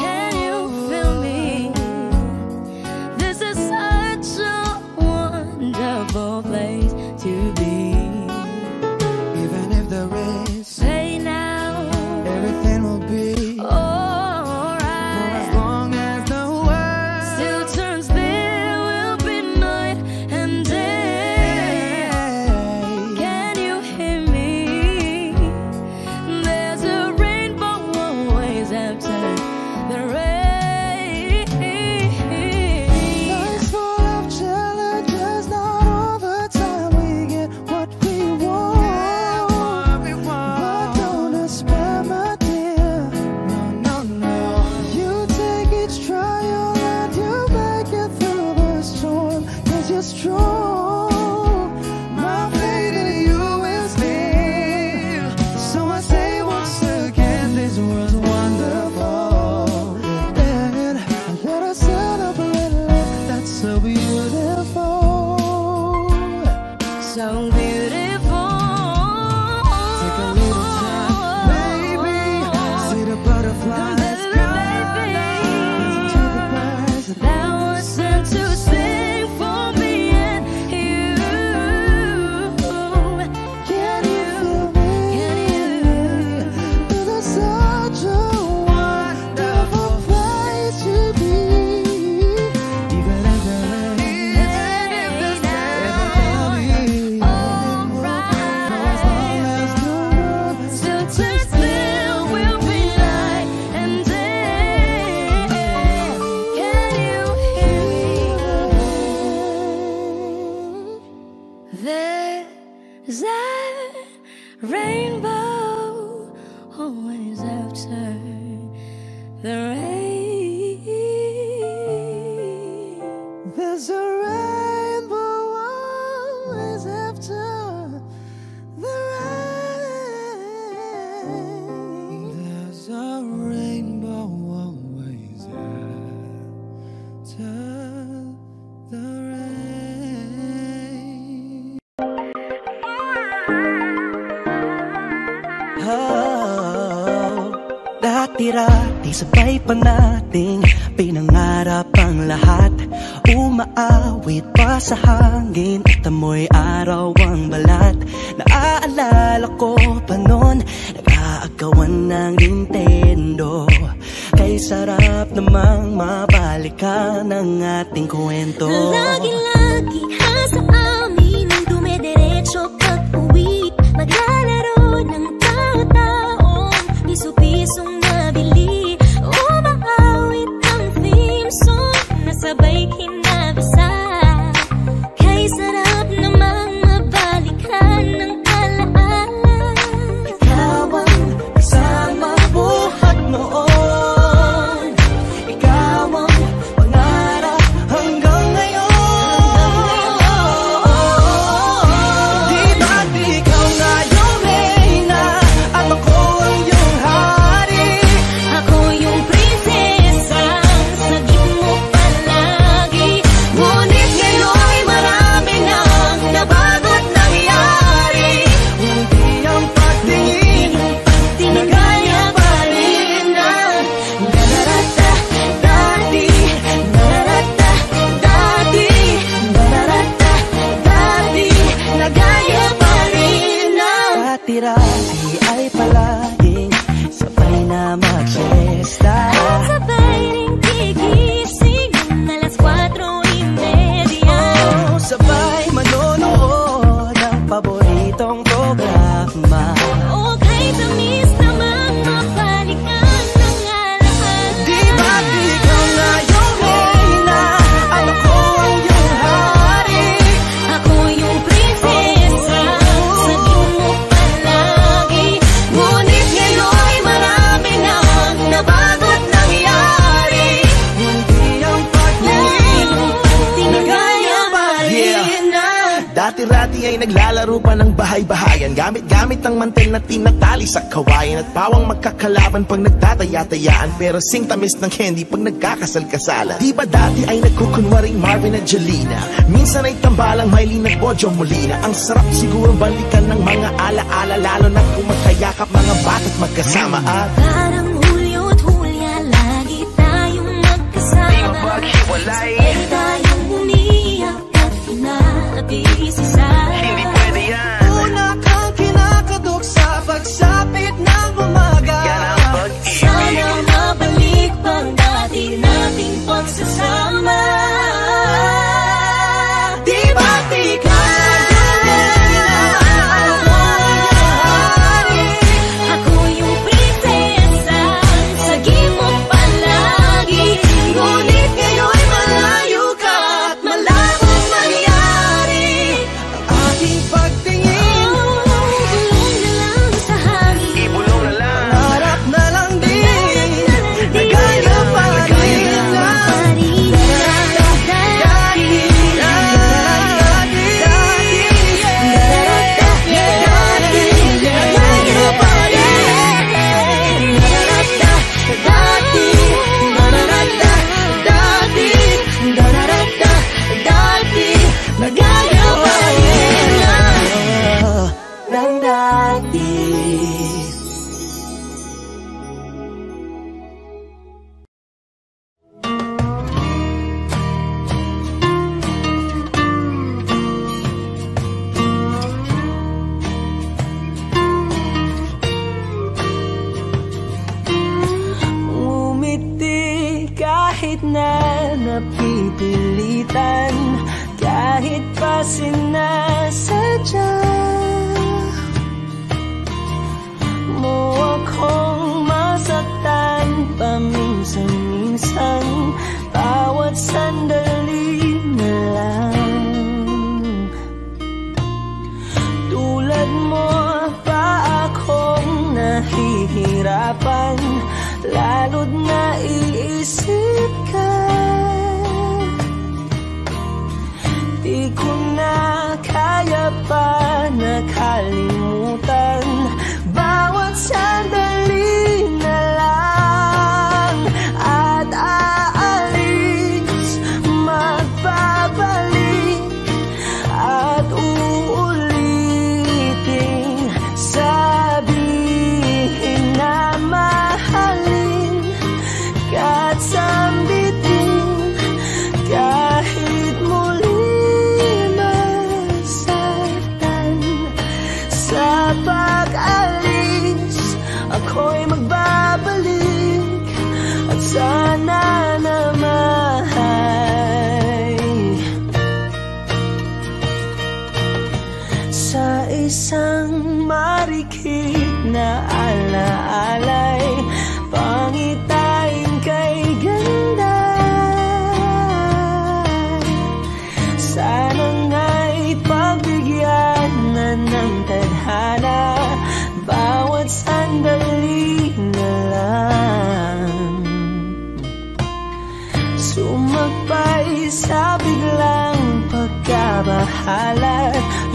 Can you feel me? This is such a wonderful place to be. Even if there is Say now, everything will be alright. as long as the world Still turns, there will be night and day. Can you hear me? There's a rainbow always after the rain. Life's full of challenges, not all the time we get what we want. But don't despair, my dear. No, no, no. You take each trial and you make it through the storm, 'cause you're strong. My faith in you is real. So I say once again, this world's wonderful. And let us celebrate love that's so beautiful. So beautiful. Take a little time, baby. See the butterflies, listen to the birds. That was sent to sing for me and you. Can you feel me? This is such a wonderful place to be. Even if there is everything will be as long as the world Still turns, there will be night and day. Can you hear me? There's a rainbow always after the rain. There's a rainbow always after the rain. There's a rainbow always after the rain. Dati-rati sabay pa nating pinangarap ang lahat. Umaawit pa sa hangin at amoy araw ang balat. Naaalala ko pa noon, nag-aagawan ng Nintendo. Kay sarap namang mabalikan ang ating kwento. Lagi-lagi ha sa amin ang dumidiretso pag-uwi. Maglalaro ng tao-taong piso-pisong nabili. Umaawit ang theme song na sabay kinabasa. Kay sarap namang mabalikan ng alaala. Ikaw ang kasama buhat noon. Ikaw ang pangarap hanggang ngayon. Di ba't ikaw nga yung reyna at ako ang iyong hari? Ako yung prinsesa, sagip mo palagi. ay naglalaro pa ng bahay-bahayan, gamit-gamit ang mantel na tinatali sa kawayan, at pawang magkakalaban pag nagtataya-tayaan, pero sing tamis ng candy pag nagkakasal-kasalan. Di ba dati ay nagkukunwaring Marvin at Jelena, minsan ay tambalang Mylene at Bojo Molina. Ang sarap siguro balikan ng mga ala-ala, lalo na kung magkayakap mga bata't magkasama. At parang Hulyo't Hulya, lagi tayong magkasama. Di mapaghiwalay, sabay tayong umiyak at inaabisisa. Hindi pwede yan. Una kang kinakatok sa pagsapit ng umaga. Sana mabalik pang dati nating pagsasama. Di ba tika?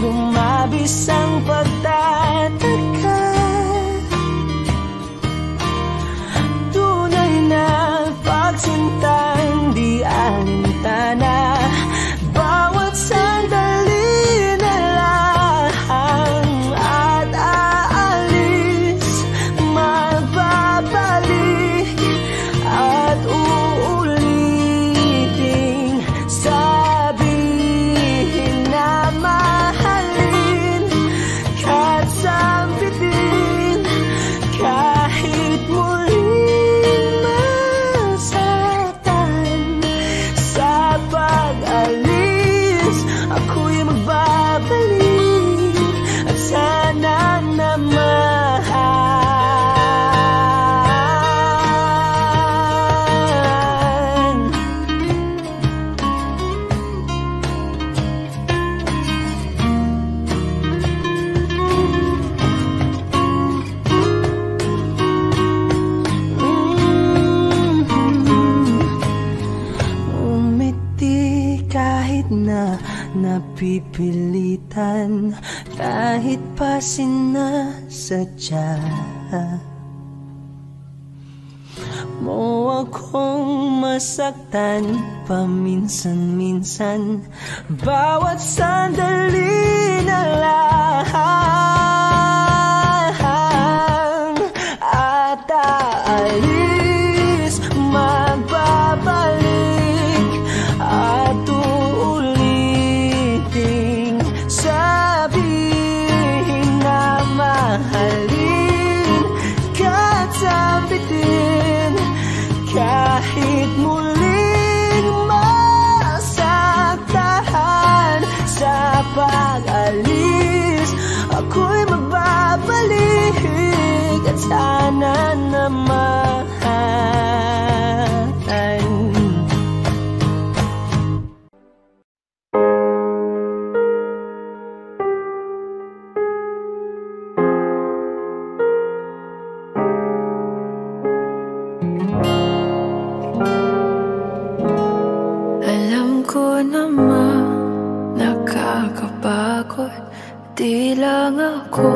Lumabis ang pagtataka, tunay na pagsintang di alintana. Bawat sandali na lang at aalis, magbabalik at uulitin. Sabihin na mahalin kahit sampitin, kahit muling masaktan. Sa pag-alis, ako'y magbabalik at sana na napipilitan kahit pa sinasadya mo akong masaktan paminsan-minsan. Bawat sandali na lang at aalis, magbabalik at uulitin, sabihin na mahalin ka't sabitin kahit muling masaktan. Sa pag-alis ako'y magbabalik at sana naman nakakapagod. Di lang ako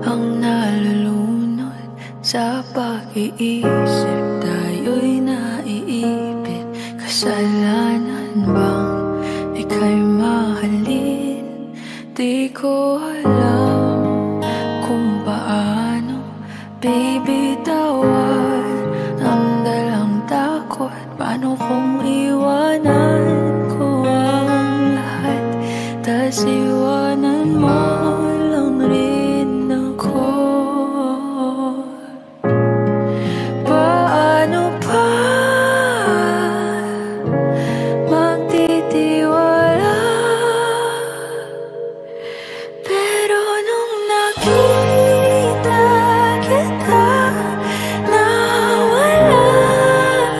ang nalulunod sa pag-iisip. Tayo'y naiipit. Kasalanan bang ika'y mahalin? Di ko alam kung paano bibitawan ang dalang takot. Paano kung iwanan ko ang lahat, tas iwanan mo lang rin ako? Paano pa magtitiwala? Pero nung nakita kita, nawala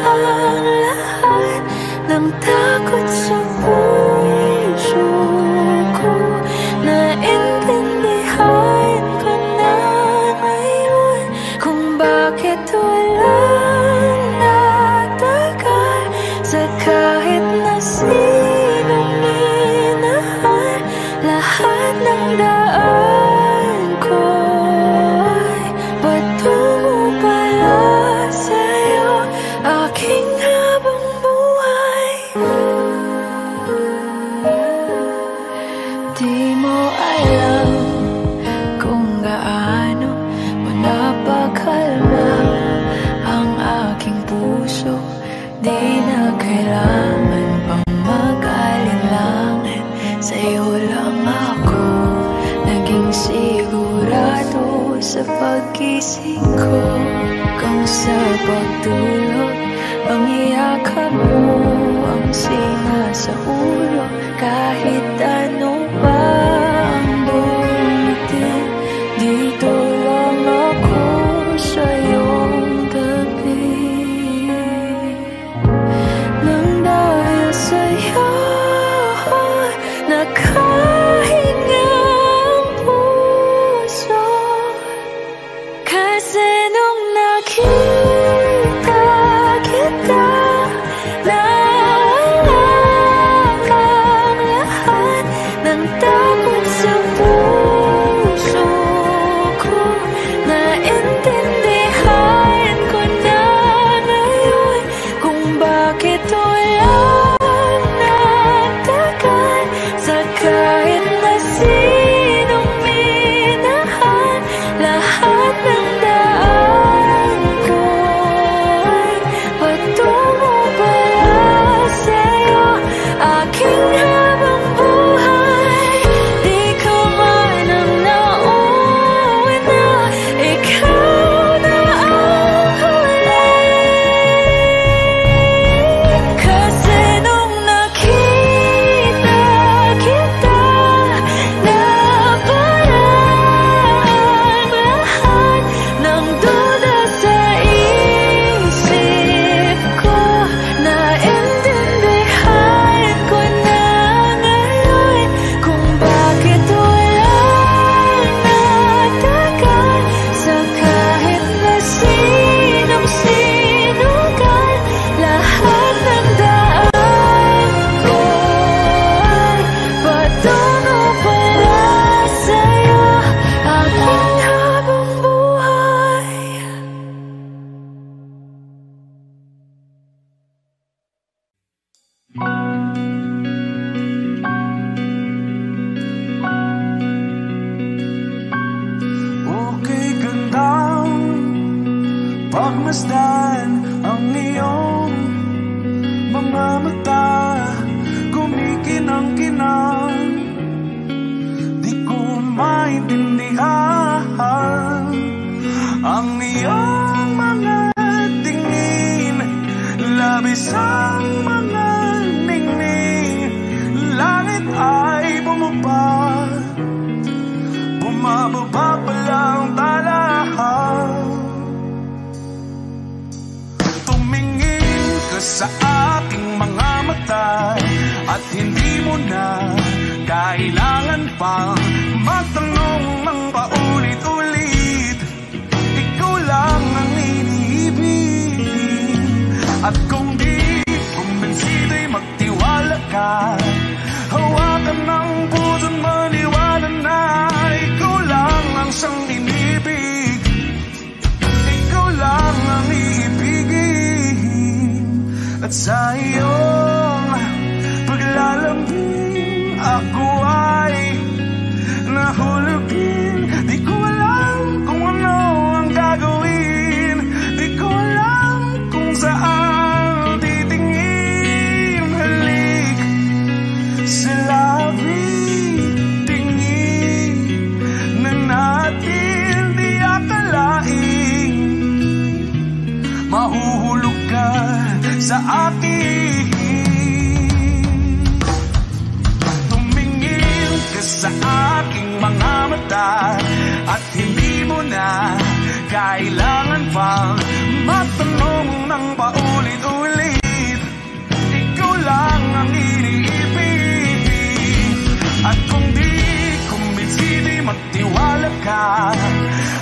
ang lahat ng takot sa puso ko. Naintindihan ko na ngayon kung bakit walang natagal sa kahit na sinong minahal. Lahat ng daan ko ay patungo pala sa'yo, aking habang buhay. Di mo alam kung gaano mo napakalma ang aking puso. Di na kailangan pang mag-alinlangan, sa'yo lang ako naging sigurado sa pag-gising ko. Kung sa pagtulog, ang iyakap mo ang singa sa ulo. Kahit ano pa ang dumating, dito lang ako sa iyong tabi. Nang dahil sa'yo nakahinga ang puso, kasi nung nakita kita, nawala ang lahat ng Okay, gandang pagmasdan ang iyong mga mata, kumikinang-kinang, di ko maintindihan ang iyong mga tingin, labis ang mga ningning, langit ay bumaba, bumababa pa lang talahaw. Tumingin ka sa aking mga mata at hindi mo na kailangan pang magtanong ng paulit-ulit. Ikaw lang ang iniibig, at kung di kumbinsido'y magtiwala ka. Hawakan ng puso't maniwala na ikaw lang ang siyang inibig. Ikaw lang ang iibigin, at sa iyong paglalambing ako ay nahulugin. Di ko alam kung ano ang gagawin, di ko alam kung saan titingin. Halik sa labi, tingin na natin di akalain, mahuhulog ka sa akin. Tumingin ka sa aking mga mata at hindi mo na kailangan pang magtanong ng paulit-ulit. Ikaw lang ang iniibig, at kung di kumbinsido'y magtiwala ka.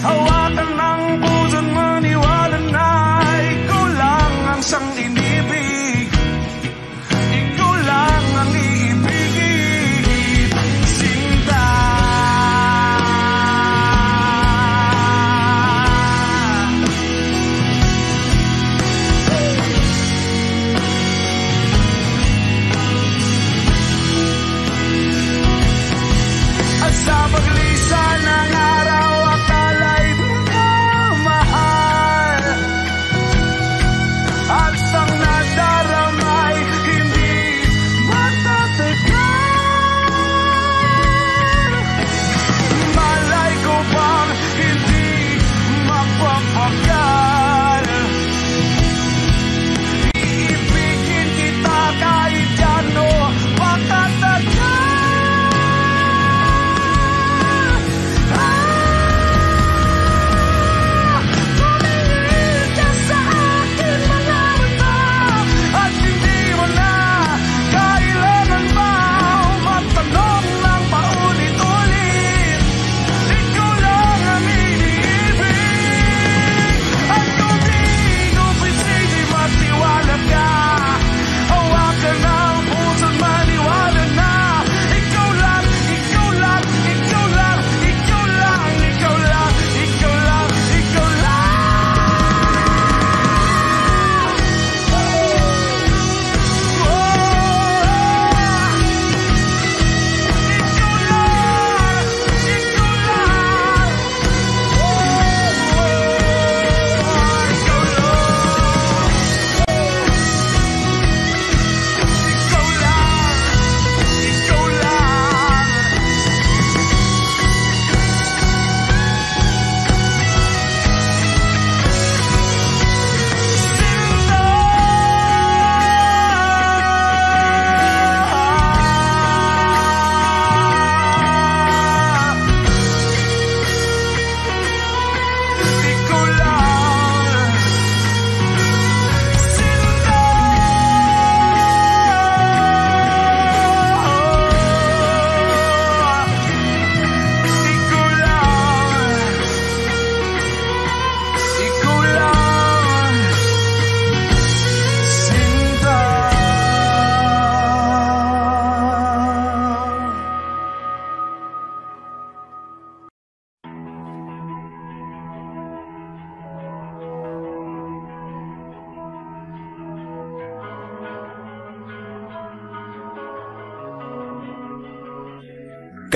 Hawakan ng puso't maniwala na ikaw lang ang siyang inibig. Ikaw lang ang iibigin, Sinta. At sa paglisan ng araw, akala'y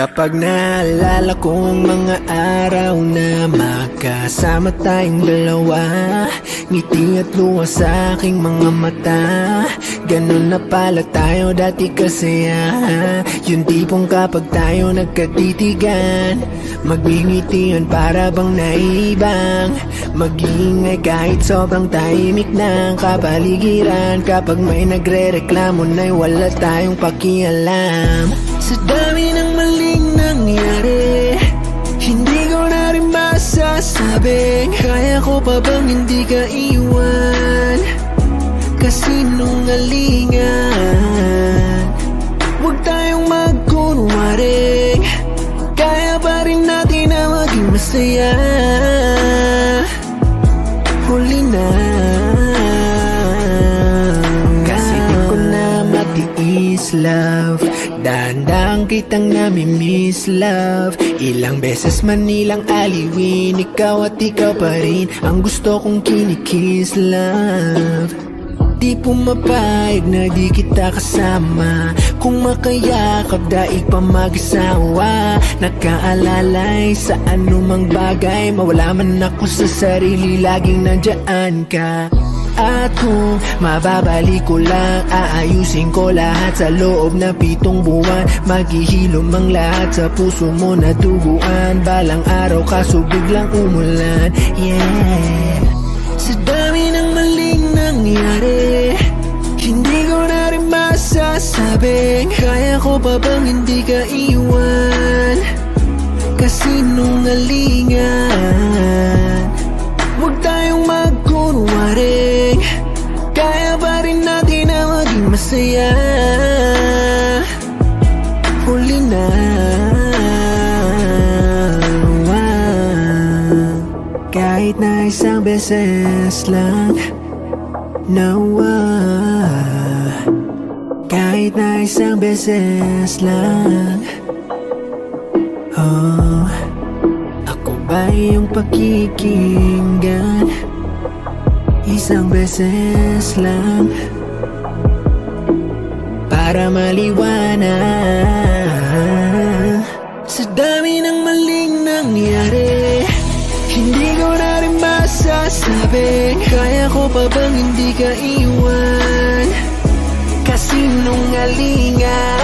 Kapag naalala kong mga araw na magkasama tayong dalawa, ngiti at luha sa aking mga mata. Ganun na pala tayo dati kasaya. Yung tipong kapag tayo nagkatitigan, magbingitian para bang naibang. Mag-iingay kahit sobrang tahimik ng kapaligiran. Kapag may nagre-reklamo na'y wala tayong pakialam. Sa dami ng maling nangyari, hindi ko na rin masasabing kaya ko pa bang hindi ka iwan. Kasinungalingan, huwag tayong magkunwaring, kaya pa rin natin na maging masaya. Huli na, kasi di ko na matiis, love. Dahan-dahan kitang nami-miss, love. Ilang beses man nilang aliwin, ikaw at ikaw pa rin ang gusto kong kinikiss, love. Di pumapayag na di kita kasama, kung makayakap daig pa mag-asawa. Nakaalalay sa anumang bagay, mawala man ako sa sarili, laging nandyan ka. At kung mababalik ko lang, aayusin ko lahat sa loob na 7 buwan. Maghihilom ang lahat sa puso mo na duguan. Balang araw kaso biglang umulan, yeah. Sa dami ng maling nangyari, hindi ko na rin masasabing kaya ko pa bang hindi ka iwan. Kasinungalingan, huwag tayong magkunwaring, kaya pa rin natin na maging masaya. Huli na, kahit na isang beses lang, kahit na isang beses lang. Oh, ako ba iyong pakikinggan? Isang beses lang para maliwanag. Sa dami ng maling nangyari, hindi ko na rin masasabing kaya ko pa bang hindi ka iwan. Kasinungalingan,